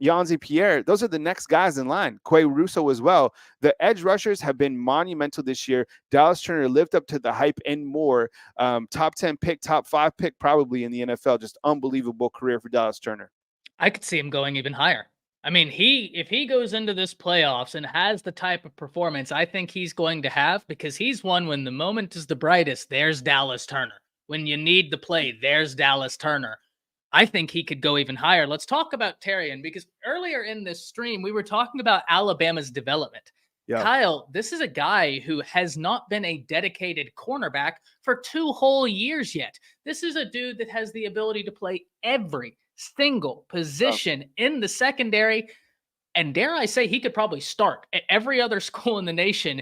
Yanzi Pierre, those are the next guys in line. Quay Russo as well. The edge rushers have been monumental this year. Dallas Turner lived up to the hype and more. Top 10 pick, top 5 pick probably in the NFL. Just unbelievable career for Dallas Turner. I could see him going even higher. I mean, if he goes into this playoffs and has the type of performance I think he's going to have, because he's one when the moment is the brightest, there's Dallas Turner. When you need the play, there's Dallas Turner. I think he could go even higher. Let's talk about Terrion, because earlier in this stream, we were talking about Alabama's development. Yeah. Kyle, this is a guy who has not been a dedicated cornerback for 2 whole years yet. This is a dude that has the ability to play every single position in the secondary. And dare I say, he could probably start at every other school in the nation,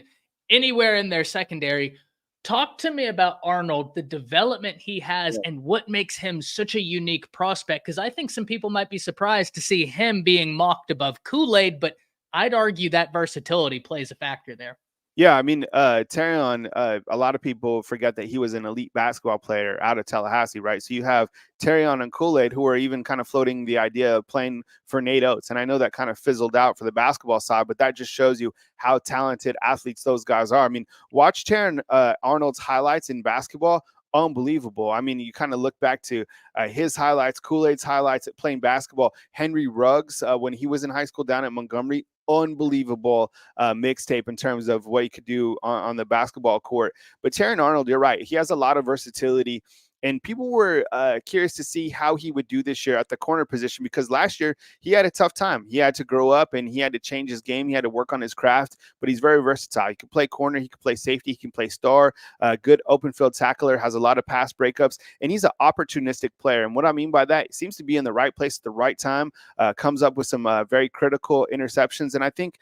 anywhere in their secondary. Talk to me about Arnold, the development he has, and what makes him such a unique prospect. Because I think some people might be surprised to see him being mocked above Kool-Aid, but I'd argue that versatility plays a factor there. Yeah, I mean, Terrion, a lot of people forget that he was an elite basketball player out of Tallahassee, right? So you have Terrion and Kool-Aid who are even kind of floating the idea of playing for Nate Oates. And I know that kind of fizzled out for the basketball side, but that just shows you how talented athletes those guys are. I mean, watch Terrion Arnold's highlights in basketball. Unbelievable. I mean, you kind of look back to his highlights, Kool-Aid's highlights at playing basketball. Henry Ruggs, when he was in high school down at Montgomery, unbelievable mixtape in terms of what he could do on the basketball court. But Terrion Arnold, you're right. He has a lot of versatility. And people were curious to see how he would do this year at the corner position, because last year he had a tough time. He had to grow up and he had to change his game. He had to work on his craft, but he's very versatile. He can play corner. He can play safety. He can play star. Good open field tackler, has a lot of pass breakups, and he's an opportunistic player. And what I mean by that, he seems to be in the right place at the right time, comes up with some very critical interceptions. And I think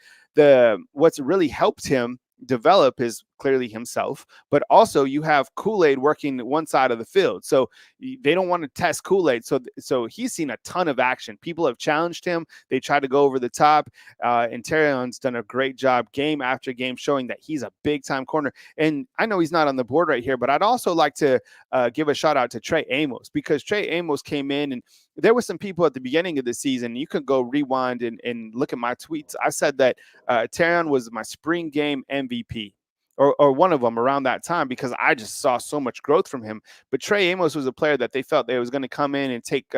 what's really helped him develop is clearly himself, but also you have Kool-Aid working one side of the field. So they don't want to test Kool-Aid. So he's seen a ton of action. People have challenged him. They try to go over the top. And Terrion's done a great job game after game showing that he's a big time corner. And I know he's not on the board right here, but I'd also like to give a shout out to Trey Amos, because Trey Amos came in and there were some people at the beginning of the season. You can go rewind and look at my tweets. I said that Terrion was my spring game MVP. or one of them around that time, because I just saw so much growth from him. But Trey Amos was a player that they felt they was going to come in and take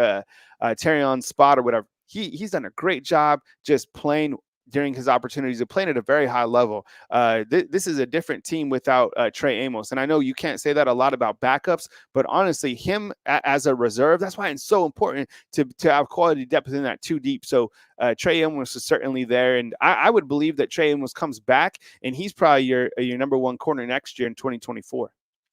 Terry on's spot or whatever. He's done a great job just playing during his opportunities of playing at a very high level. This is a different team without Trey Amos. And I know you can't say that a lot about backups, but honestly, him as a reserve, that's why it's so important to have quality depth in that too deep. So Trey Amos is certainly there. And I would believe that Trey Amos comes back and he's probably your number one corner next year in 2024.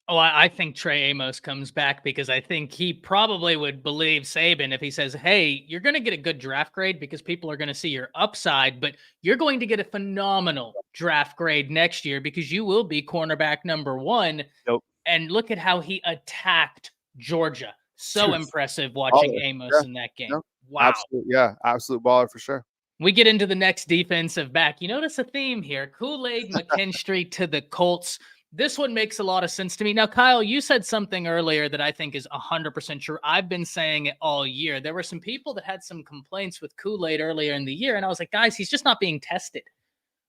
Oh, I think Trey Amos comes back because I think he probably would believe Saban if he says, hey, you're going to get a good draft grade because people are going to see your upside, but you're going to get a phenomenal draft grade next year because you will be cornerback number one. Nope. And look at how he attacked Georgia. So impressive watching Amos in that game. Wow. Absolute baller for sure. We get into the next defensive back. You notice a theme here. Kool-Aid McKinstry to the Colts. This one makes a lot of sense to me. Now, Kyle, you said something earlier that I think is 100% true. I've been saying it all year. There were some people that had some complaints with Kool-Aid earlier in the year, and I was like, guys, he's just not being tested.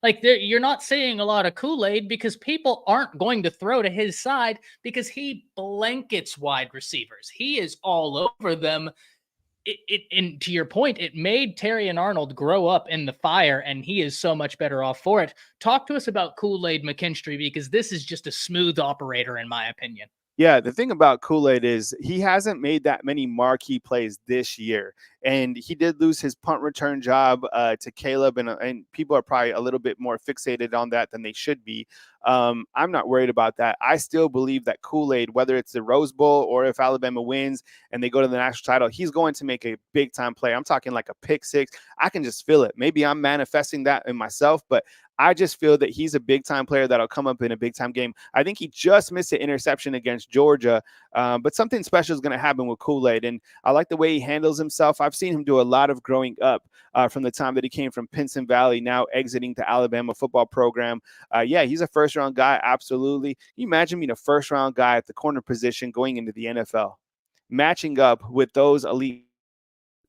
Like, you're not seeing a lot of Kool-Aid because people aren't going to throw to his side because he blankets wide receivers. He is all over them. And to your point, it made Terry and Arnold grow up in the fire, and he is so much better off for it. Talk to us about Kool-Aid McKinstry, because this is just a smooth operator, in my opinion. Yeah, the thing about Kool-Aid is he hasn't made that many marquee plays this year. And he did lose his punt return job to Caleb, and people are probably a little bit more fixated on that than they should be. I'm not worried about that. I still believe that Kool-Aid, whether it's the Rose Bowl or if Alabama wins and they go to the national title, he's going to make a big-time play. I'm talking like a pick six. I can just feel it. Maybe I'm manifesting that in myself, but I just feel that he's a big-time player that'll come up in a big-time game. I think he just missed an interception against Georgia, but something special is going to happen with Kool-Aid, and I like the way he handles himself. I've seen him do a lot of growing up from the time that he came from Pinson Valley, now exiting the Alabama football program. Yeah, he's a first-round guy, absolutely. Can you imagine being a first-round guy at the corner position going into the NFL, matching up with those elite?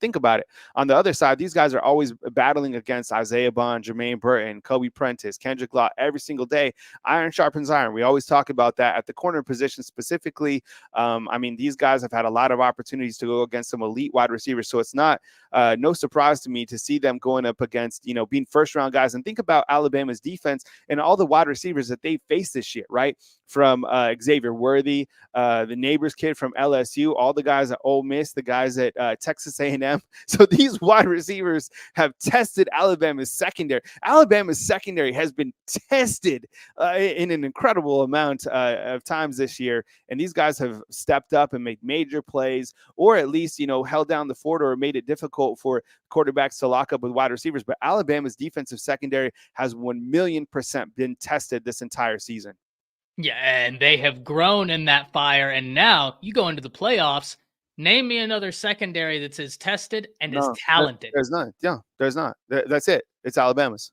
Think about it. On the other side, these guys are always battling against Isaiah Bond, Jermaine Burton, Kobe Prentice, Kendrick Law every single day. Iron sharpens iron. We always talk about that at the corner position specifically. I mean, these guys have had a lot of opportunities to go against some elite wide receivers. So it's not no surprise to me to see them going up against, being first round guys. And think about Alabama's defense and all the wide receivers that they faced this year, right? From Xavier Worthy, the neighbors kid from LSU, all the guys at Ole Miss, the guys at Texas A&M. So these wide receivers have tested Alabama's secondary. Alabama's secondary has been tested in an incredible amount of times this year. And these guys have stepped up and made major plays, or at least, held down the fort or made it difficult for quarterbacks to lock up with wide receivers. But Alabama's defensive secondary has 1,000,000% been tested this entire season. Yeah, and they have grown in that fire. And now you go into the playoffs. Name me another secondary that's as tested and as talented. There's none. Yeah, there's not. That's it. It's Alabama's.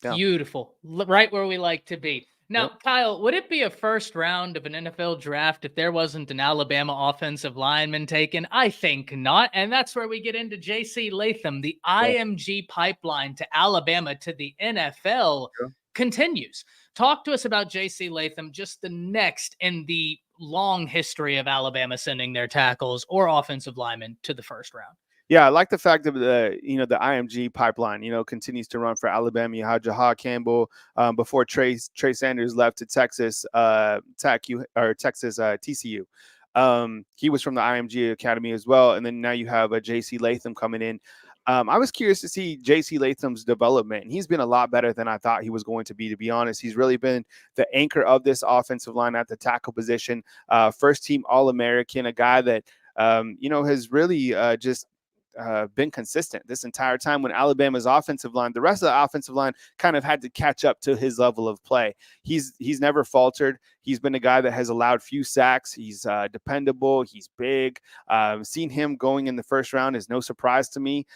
Yeah. Beautiful. Right where we like to be. Now, Kyle, would it be a first round of an NFL draft if there wasn't an Alabama offensive lineman taken? I think not. And that's where we get into J.C. Latham. The IMG pipeline to Alabama to the NFL continues. Talk to us about J.C. Latham, just the next in the long history of Alabama sending their tackles or offensive linemen to the first round. Yeah, I like the fact that the IMG pipeline, continues to run for Alabama. You had Jahad Campbell before Trey Sanders left to Texas TCU. He was from the IMG Academy as well. And then now you have a J.C. Latham coming in. I was curious to see J.C. Latham's development. He's been a lot better than I thought he was going to be honest. He's really been the anchor of this offensive line at the tackle position. First team All-American, a guy that, has really just been consistent this entire time when Alabama's offensive line, the rest of the offensive line kind of had to catch up to his level of play. He's never faltered. He's been a guy that has allowed few sacks. He's dependable. He's big. Seeing him going in the first round is no surprise to me.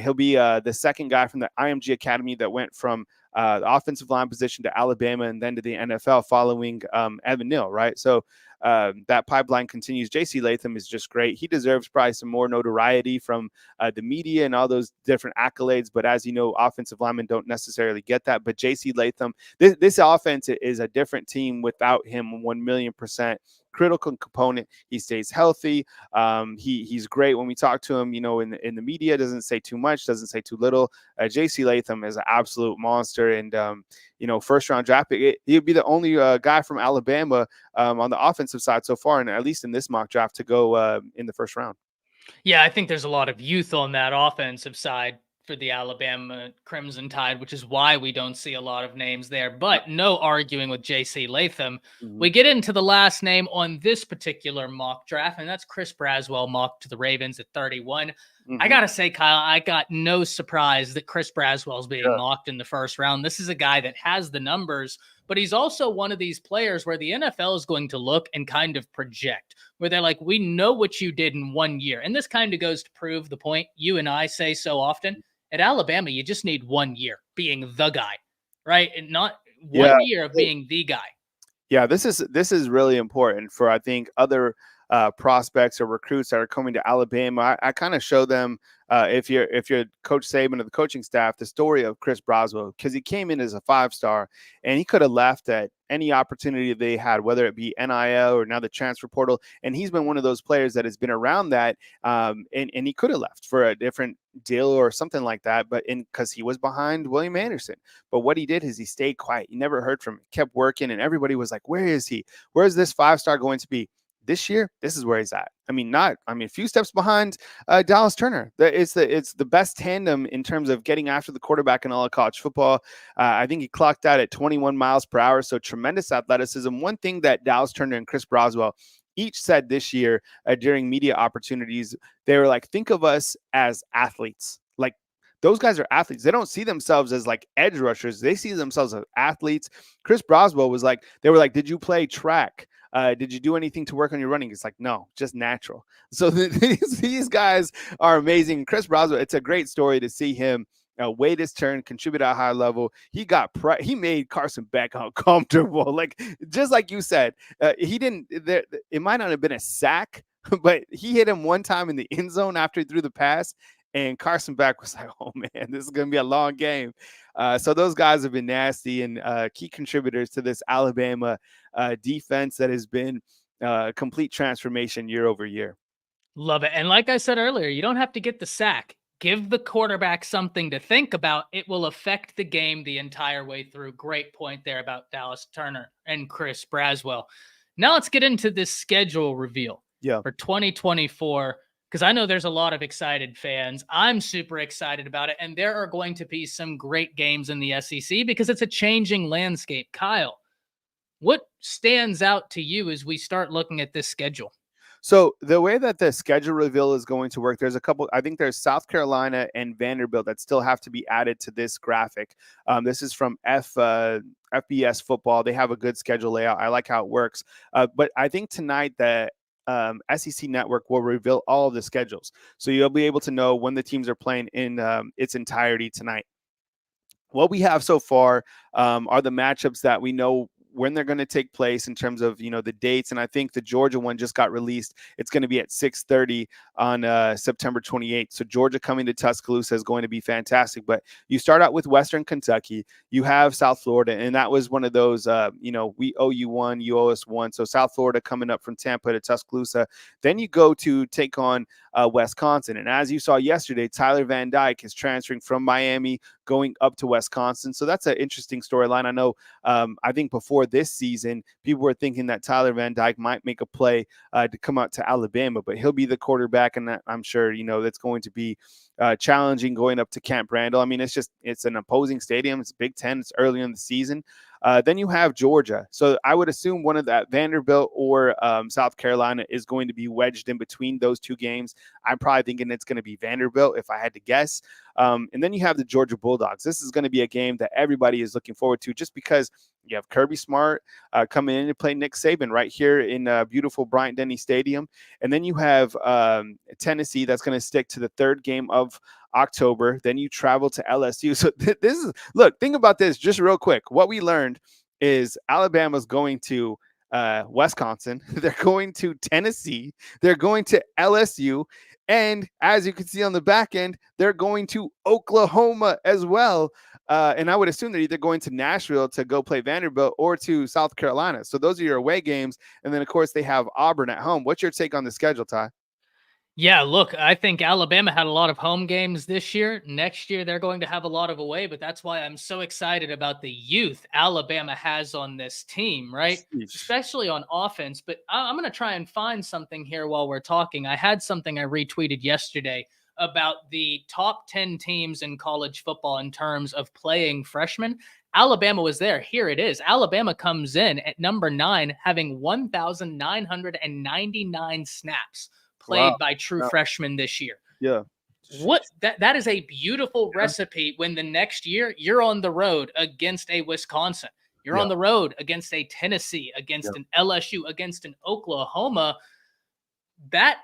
He'll be the second guy from the IMG Academy that went from the offensive line position to Alabama and then to the NFL following Evan Neal, right? So that pipeline continues. JC Latham is just great. He deserves probably some more notoriety from the media and all those different accolades. But as you know, offensive linemen don't necessarily get that. But JC Latham, this offense is a different team without him 1,000,000%. Critical component. He stays healthy. He's great when we talk to him, in the media, doesn't say too much, doesn't say too little. JC Latham is an absolute monster. And, first round draft pick, he'd be the only guy from Alabama on the offensive side so far, and at least in this mock draft, to go in the first round. Yeah, I think there's a lot of youth on that offensive side for the Alabama Crimson Tide, which is why we don't see a lot of names there. But no arguing with JC Latham. Mm-hmm. We get into the last name on this particular mock draft, and that's Chris Braswell, mocked to the Ravens at 31. Mm-hmm. I got to say, Kyle, I got no surprise that Chris Braswell is being mocked in the first round. This is a guy that has the numbers, but he's also one of these players where the NFL is going to look and kind of project, where they're like, we know what you did in 1 year. And this kind of goes to prove the point you and I say so often. At Alabama, you just need 1 year being the guy, right? And not 1 year of being the guy. Yeah, this is really important for, I think, other prospects or recruits that are coming to Alabama. I kind of show them, if you're Coach Saban or the coaching staff, the story of Chris Braswell, because he came in as a 5-star and he could have left at any opportunity they had, whether it be NIL or now the transfer portal. And he's been one of those players that has been around that, and he could have left for a different deal or something like that, but because he was behind William Anderson. But what he did is he stayed quiet. You never heard from him, kept working, and everybody was like, where is he? Where is this 5-star going to be? This year, this is where he's at. A few steps behind Dallas Turner. It's the best tandem in terms of getting after the quarterback in all of college football. I think he clocked out at 21 miles per hour, so tremendous athleticism. One thing that Dallas Turner and Chris Braswell each said this year during media opportunities, they were like, think of us as athletes. Like, those guys are athletes. They don't see themselves as like edge rushers. They see themselves as athletes. Chris Braswell was like, they were like, did you play track? Did you do anything to work on your running? It's like, no, just natural. So these guys are amazing. Chris Braswell, it's a great story to see him wait his turn, contribute at a high level. He made Carson Beck uncomfortable. Like, just like you said, it might not have been a sack, but he hit him one time in the end zone after he threw the pass. And Carson Beck was like, oh, man, this is going to be a long game. So those guys have been nasty and key contributors to this Alabama defense that has been complete transformation year over year. Love it. And like I said earlier, you don't have to get the sack. Give the quarterback something to think about. It will affect the game the entire way through. Great point there about Dallas Turner and Chris Braswell. Now let's get into this schedule reveal for 2024. Because I know there's a lot of excited fans. I'm super excited about it. And there are going to be some great games in the SEC because it's a changing landscape. Kyle, what stands out to you as we start looking at this schedule? So the way that the schedule reveal is going to work, there's a couple. I think there's South Carolina and Vanderbilt that still have to be added to this graphic. This is from FBS football. They have a good schedule layout. I like how it works. But I think tonight that SEC Network will reveal all of the schedules. So you'll be able to know when the teams are playing in its entirety tonight. What we have so far are the matchups that we know when they're going to take place in terms of, the dates. And I think the Georgia one just got released. It's going to be at 6:30 on September 28th. So Georgia coming to Tuscaloosa is going to be fantastic. But you start out with Western Kentucky. You have South Florida. And that was one of those, we owe you one, you owe us one. So South Florida coming up from Tampa to Tuscaloosa. Then you go to take on Wisconsin. And as you saw yesterday, Tyler Van Dyke is transferring from Miami going up to Wisconsin. So that's an interesting storyline. I know, I think before this season, people were thinking that Tyler Van Dyke might make a play to come out to Alabama, but he'll be the quarterback. And I'm sure, that's going to be challenging going up to Camp Randall. I mean, it's an opposing stadium. It's Big Ten. It's early in the season. Then you have Georgia. So I would assume one of that Vanderbilt or South Carolina is going to be wedged in between those two games. I'm probably thinking it's going to be Vanderbilt if I had to guess. And then you have the Georgia Bulldogs. This is going to be a game that everybody is looking forward to just because you have Kirby Smart coming in to play Nick Saban right here in beautiful Bryant-Denny Stadium. And then you have Tennessee that's going to stick to the third game of October. Then you travel to LSU. So think about this just real quick. What we learned is Alabama's going to Wisconsin. They're going to Tennessee. They're going to LSU. And as you can see on the back end, they're going to Oklahoma as well. And I would assume they're either going to Nashville to go play Vanderbilt or to South Carolina. So those are your away games. And then, of course, they have Auburn at home. What's your take on the schedule, Ty? Yeah, look, I think Alabama had a lot of home games this year. Next year, they're going to have a lot of away, but that's why I'm so excited about the youth Alabama has on this team, right? Sheesh. Especially on offense. But I'm going to try and find something here while we're talking. I had something I retweeted yesterday about the top 10 teams in college football in terms of playing freshmen. Alabama was there. Here it is. Alabama comes in at number 9, having 1,999 snaps played by true freshmen this year. Yeah. What that is a beautiful recipe when the next year you're on the road against a Wisconsin. You're on the road against a Tennessee, against an LSU, against an Oklahoma. That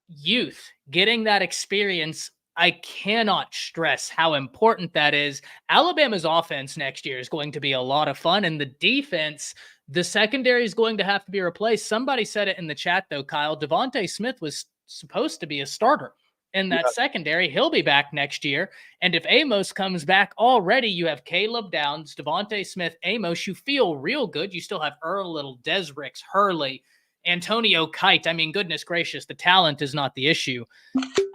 youth getting that experience, I cannot stress how important that is. Alabama's offense next year is going to be a lot of fun, and the defense, the secondary is going to have to be replaced. Somebody said it in the chat, though, Kyle. Devontae Smith was supposed to be a starter in that secondary. He'll be back next year. And if Amos comes back already, you have Caleb Downs, Devontae Smith, Amos. You feel real good. You still have Earl Little, Desricks, Hurley, Antonio Kite. I mean, goodness gracious, the talent is not the issue.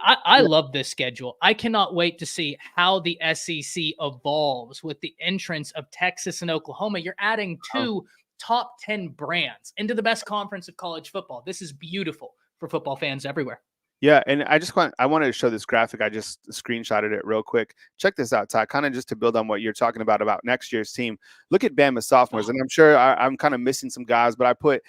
I love this schedule. I cannot wait to see how the SEC evolves with the entrance of Texas and Oklahoma. You're adding 2 top 10 brands into the best conference of college football. This is beautiful for football fans everywhere. Yeah, and I wanted to show this graphic. I just screenshotted it real quick. Check this out, Ty, kind of just to build on what you're talking about next year's team. Look at Bama sophomores, and I'm sure I'm kind of missing some guys, but I put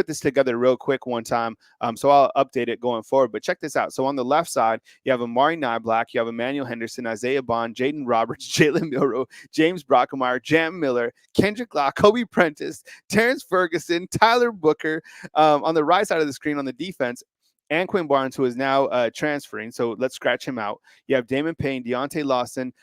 this together real quick one time, so I'll update it going forward. But check this out. So on the left side, you have Amari Niblack, you have Emmanuel Henderson, Isaiah Bond, Jaden Roberts, Jalen Milroe, James Brockemeyer, Jam Miller, Kendrick Law, Kobe Prentice, Terrence Ferguson, Tyler Booker. On the right side of the screen on the defense, and Quinn Barnes, who is now transferring. So let's scratch him out. You have Damon Payne, Deontay Lawson,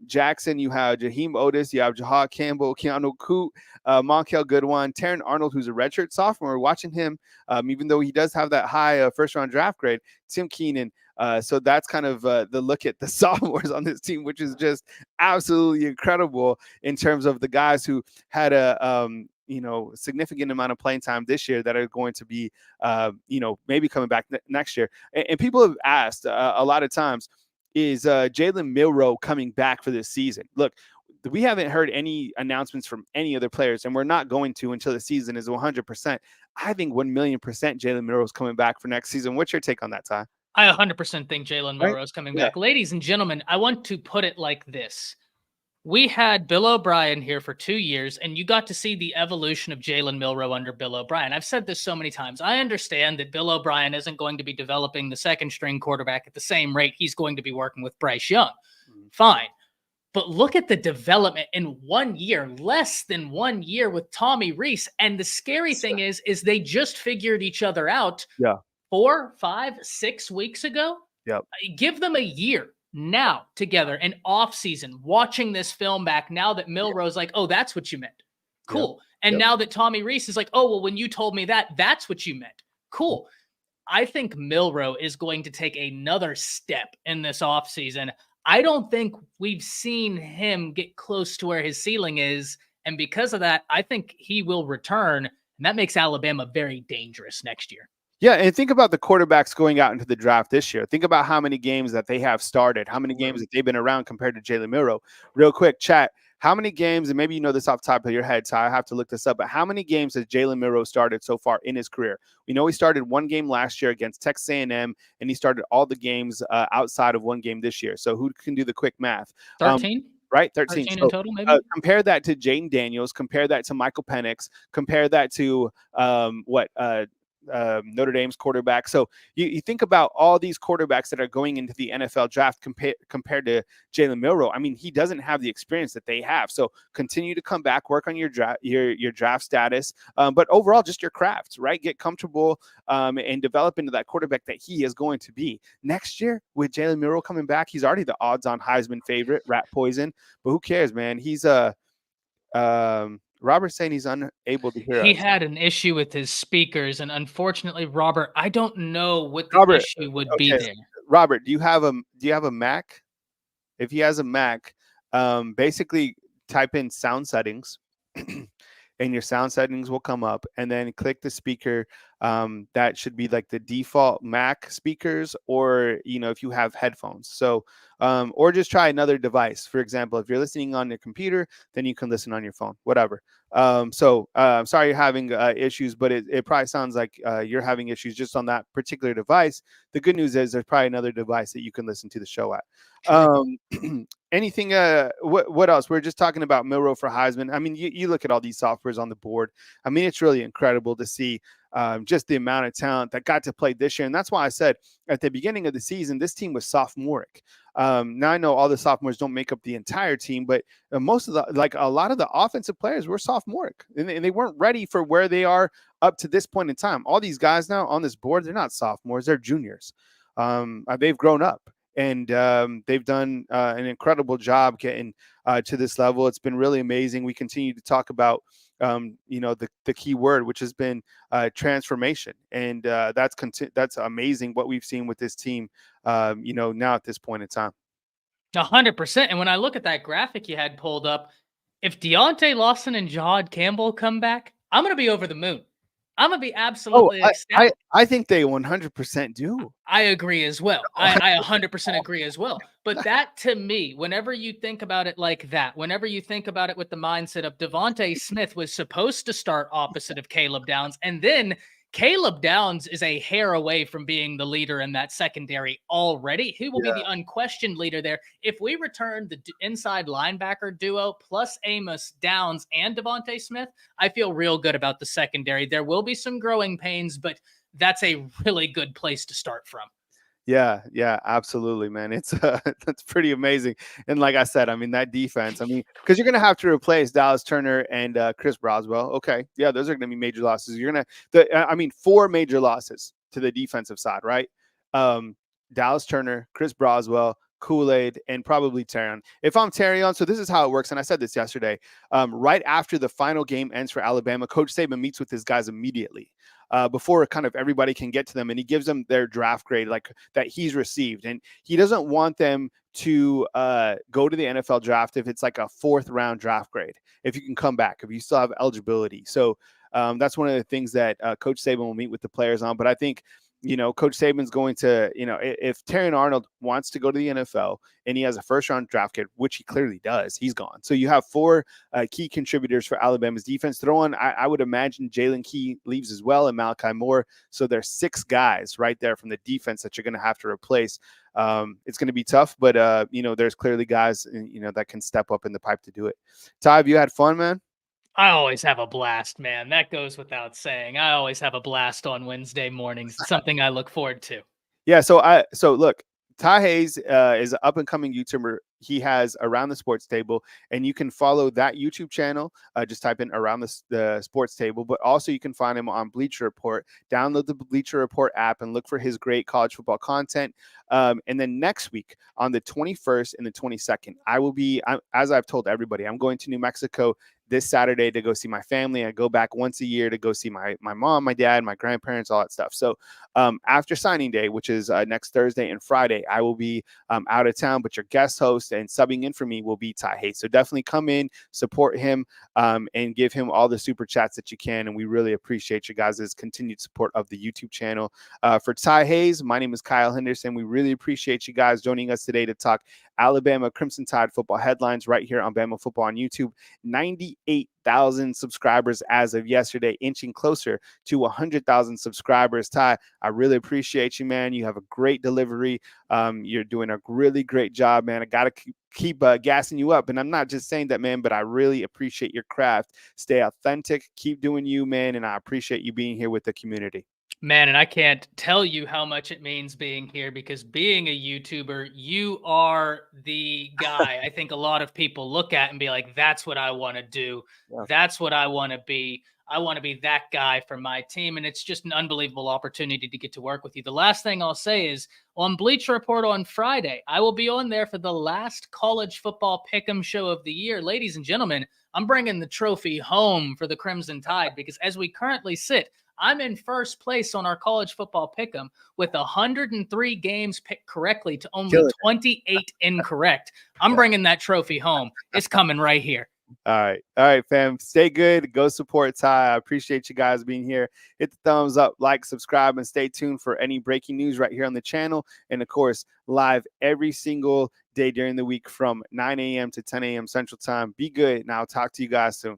Jackson. You have Jaheim Otis. You have Jahad Campbell, Keanu Coote, Monkel Goodwin, Taryn Arnold, who's a redshirt sophomore. Watching him, even though he does have that high first-round draft grade, Tim Keenan. So that's kind of the look at the sophomores on this team, which is just absolutely incredible in terms of the guys who had a significant amount of playing time this year that are going to be, maybe coming back next year. And people have asked a lot of times, is Jalen Milroe coming back for this season? Look, we haven't heard any announcements from any other players, and we're not going to until the season is 100%. I think 1,000,000% Jalen Milroe is coming back for next season. What's your take on that, Ty? I 100% think Jalen Milroe is coming back. Ladies and gentlemen, I want to put it like this. We had Bill O'Brien here for 2 years, and you got to see the evolution of Jalen Milroe under Bill O'Brien. I've said this so many times. I understand that Bill O'Brien isn't going to be developing the second-string quarterback at the same rate he's going to be working with Bryce Young. Fine. But look at the development in 1 year, less than 1 year with Tommy Rees. And the scary thing is they just figured each other out 4, 5, 6 weeks ago. Yep. Give them a year now together, an off season, watching this film back now that Milroe's like, oh, that's what you meant. Cool. And now that Tommy Rees is like, oh, well, when you told me that, that's what you meant. Cool. I think Milroe is going to take another step in this offseason. I don't think we've seen him get close to where his ceiling is. And because of that, I think he will return. And that makes Alabama very dangerous next year. Yeah, and think about the quarterbacks going out into the draft this year. Think about how many games that they have started, how many games that they've been around compared to Jalen Milroe. Real quick, chat, how many games, and maybe you know this off the top of your head, so I have to look this up, but how many games has Jalen Milroe started so far in his career? We know he started one game last year against Texas A&M, and he started all the games outside of one game this year. So who can do the quick math? 13? Right, 13 in total, maybe. Compare that to Jaden Daniels. Compare that to Michael Penix. Compare that to Notre Dame's quarterback. So you think about all these quarterbacks that are going into the NFL draft compared to Jalen Milroe. I mean, he doesn't have the experience that they have. So continue to come back, work on your draft status, but overall just your craft, right? Get comfortable and develop into that quarterback that he is going to be next year. With Jalen Milroe coming back, he's already the odds-on Heisman favorite, rat poison. But who cares, man? He's Robert's saying he's unable to hear He us. had an issue with his speakers, and unfortunately, Robert, I don't know what the Robert, issue would be okay, there. Robert, do you have a Mac? If he has a Mac, basically type in sound settings, and your sound settings will come up, and then click the speaker. That should be like the default Mac speakers, or if you have headphones. So, or just try another device. For example, if you're listening on your computer, then you can listen on your phone, whatever. I'm sorry you're having issues, but it probably sounds like you're having issues just on that particular device. The good news is there's probably another device that you can listen to the show at. Anything what else? We're just talking about Milroe for Heisman. I mean, you look at all these sophomores on the board. I mean, it's really incredible to see just the amount of talent that got to play this year. And that's why I said at the beginning of the season, this team was sophomoric. Now I know all the sophomores don't make up the entire team, but most of a lot of the offensive players were sophomoric, and they weren't ready for where they are up to this point in time. All these guys now on this board, they're not sophomores, they're juniors. They've grown up. And they've done an incredible job getting to this level. It's been really amazing. We continue to talk about, the key word, which has been transformation. And that's amazing what we've seen with this team, now at this point in time. 100%. And when I look at that graphic you had pulled up, if Deontay Lawson and Jahad Campbell come back, I'm going to be over the moon. I'm going to be absolutely ecstatic. I think they 100% do. I agree as well. I 100% agree as well. But that, to me, whenever you think about it like that, whenever you think about it with the mindset of Devontae Smith was supposed to start opposite of Caleb Downs, and then Caleb Downs is a hair away from being the leader in that secondary already. He will be the unquestioned leader there. If we return the inside linebacker duo plus Amos, Downs, and Devontae Smith, I feel real good about the secondary. There will be some growing pains, but that's a really good place to start from. Yeah, absolutely, man. It's that's pretty amazing. And like I said, I mean, that defense, because you're gonna have to replace Dallas Turner and Chris Broswell. Okay, yeah, those are gonna be major losses. You're gonna 4 major losses to the defensive side, right? Dallas Turner, Chris Broswell, Kool-Aid, and probably Terrion. If I'm Terrion, so this is how it works, and I said this yesterday. Right after the final game ends for Alabama, Coach Saban meets with his guys immediately. Before kind of everybody can get to them, and he gives them their draft grade like that he's received, and he doesn't want them to go to the NFL draft if it's like a 4th round draft grade, if you can come back, if you still have eligibility. So that's one of the things that Coach Saban will meet with the players on. But I think Coach Saban's going to, if Terrion Arnold wants to go to the NFL and he has a 1st round draft kid, which he clearly does, he's gone. So you have 4 key contributors for Alabama's defense. Throw on, I would imagine Jalen Key leaves as well, and Malachi Moore. So there's 6 guys right there from the defense that you're going to have to replace. It's going to be tough, but there's clearly guys, that can step up in the pipe to do it. Ty, have you had fun, man? I always have a blast, man. That goes without saying. I always have a blast on Wednesday mornings. It's something I look forward to. Yeah. So look, Ty Hayes is an up and coming YouTuber. He has Around the Sports Table, and you can follow that YouTube channel. Just type in Around the Sports Table, but also you can find him on Bleacher Report. Download the Bleacher Report app and look for his great college football content. And then next week on the 21st and the 22nd, I will be, as I've told everybody, I'm going to New Mexico this Saturday to go see my family. I go back once a year to go see my mom, my dad, my grandparents, all that stuff. So after signing day, which is next Thursday and Friday, I will be out of town, but your guest host and subbing in for me will be Ty Hayes. So definitely come in, support him, and give him all the super chats that you can. And we really appreciate you guys' continued support of the YouTube channel. For Ty Hayes, my name is Kyle Henderson. We really appreciate you guys joining us today to talk Alabama Crimson Tide football headlines right here on Bama Football on YouTube. 98,000 subscribers as of yesterday, inching closer to 100,000 subscribers. Ty, I really appreciate you, man. You have a great delivery. You're doing a really great job, man. I got to keep gassing you up. And I'm not just saying that, man, but I really appreciate your craft. Stay authentic. Keep doing you, man. And I appreciate you being here with the community. Man, and I can't tell you how much it means being here, because being a YouTuber, you are the guy I think a lot of people look at and be like, that's what I want to do. Yeah. That's what I want to be. I want to be that guy for my team. And it's just an unbelievable opportunity to get to work with you. The last thing I'll say is on Bleacher Report on Friday, I will be on there for the last college football pick'em show of the year. Ladies and gentlemen, I'm bringing the trophy home for the Crimson Tide because as we currently sit, I'm in first place on our college football pick'em with 103 games picked correctly to only 28 incorrect. I'm bringing that trophy home. It's coming right here. All right, fam. Stay good. Go support Ty. I appreciate you guys being here. Hit the thumbs up, like, subscribe, and stay tuned for any breaking news right here on the channel. And of course, live every single day during the week from 9 a.m. to 10 a.m. Central Time. Be good, and I'll talk to you guys soon.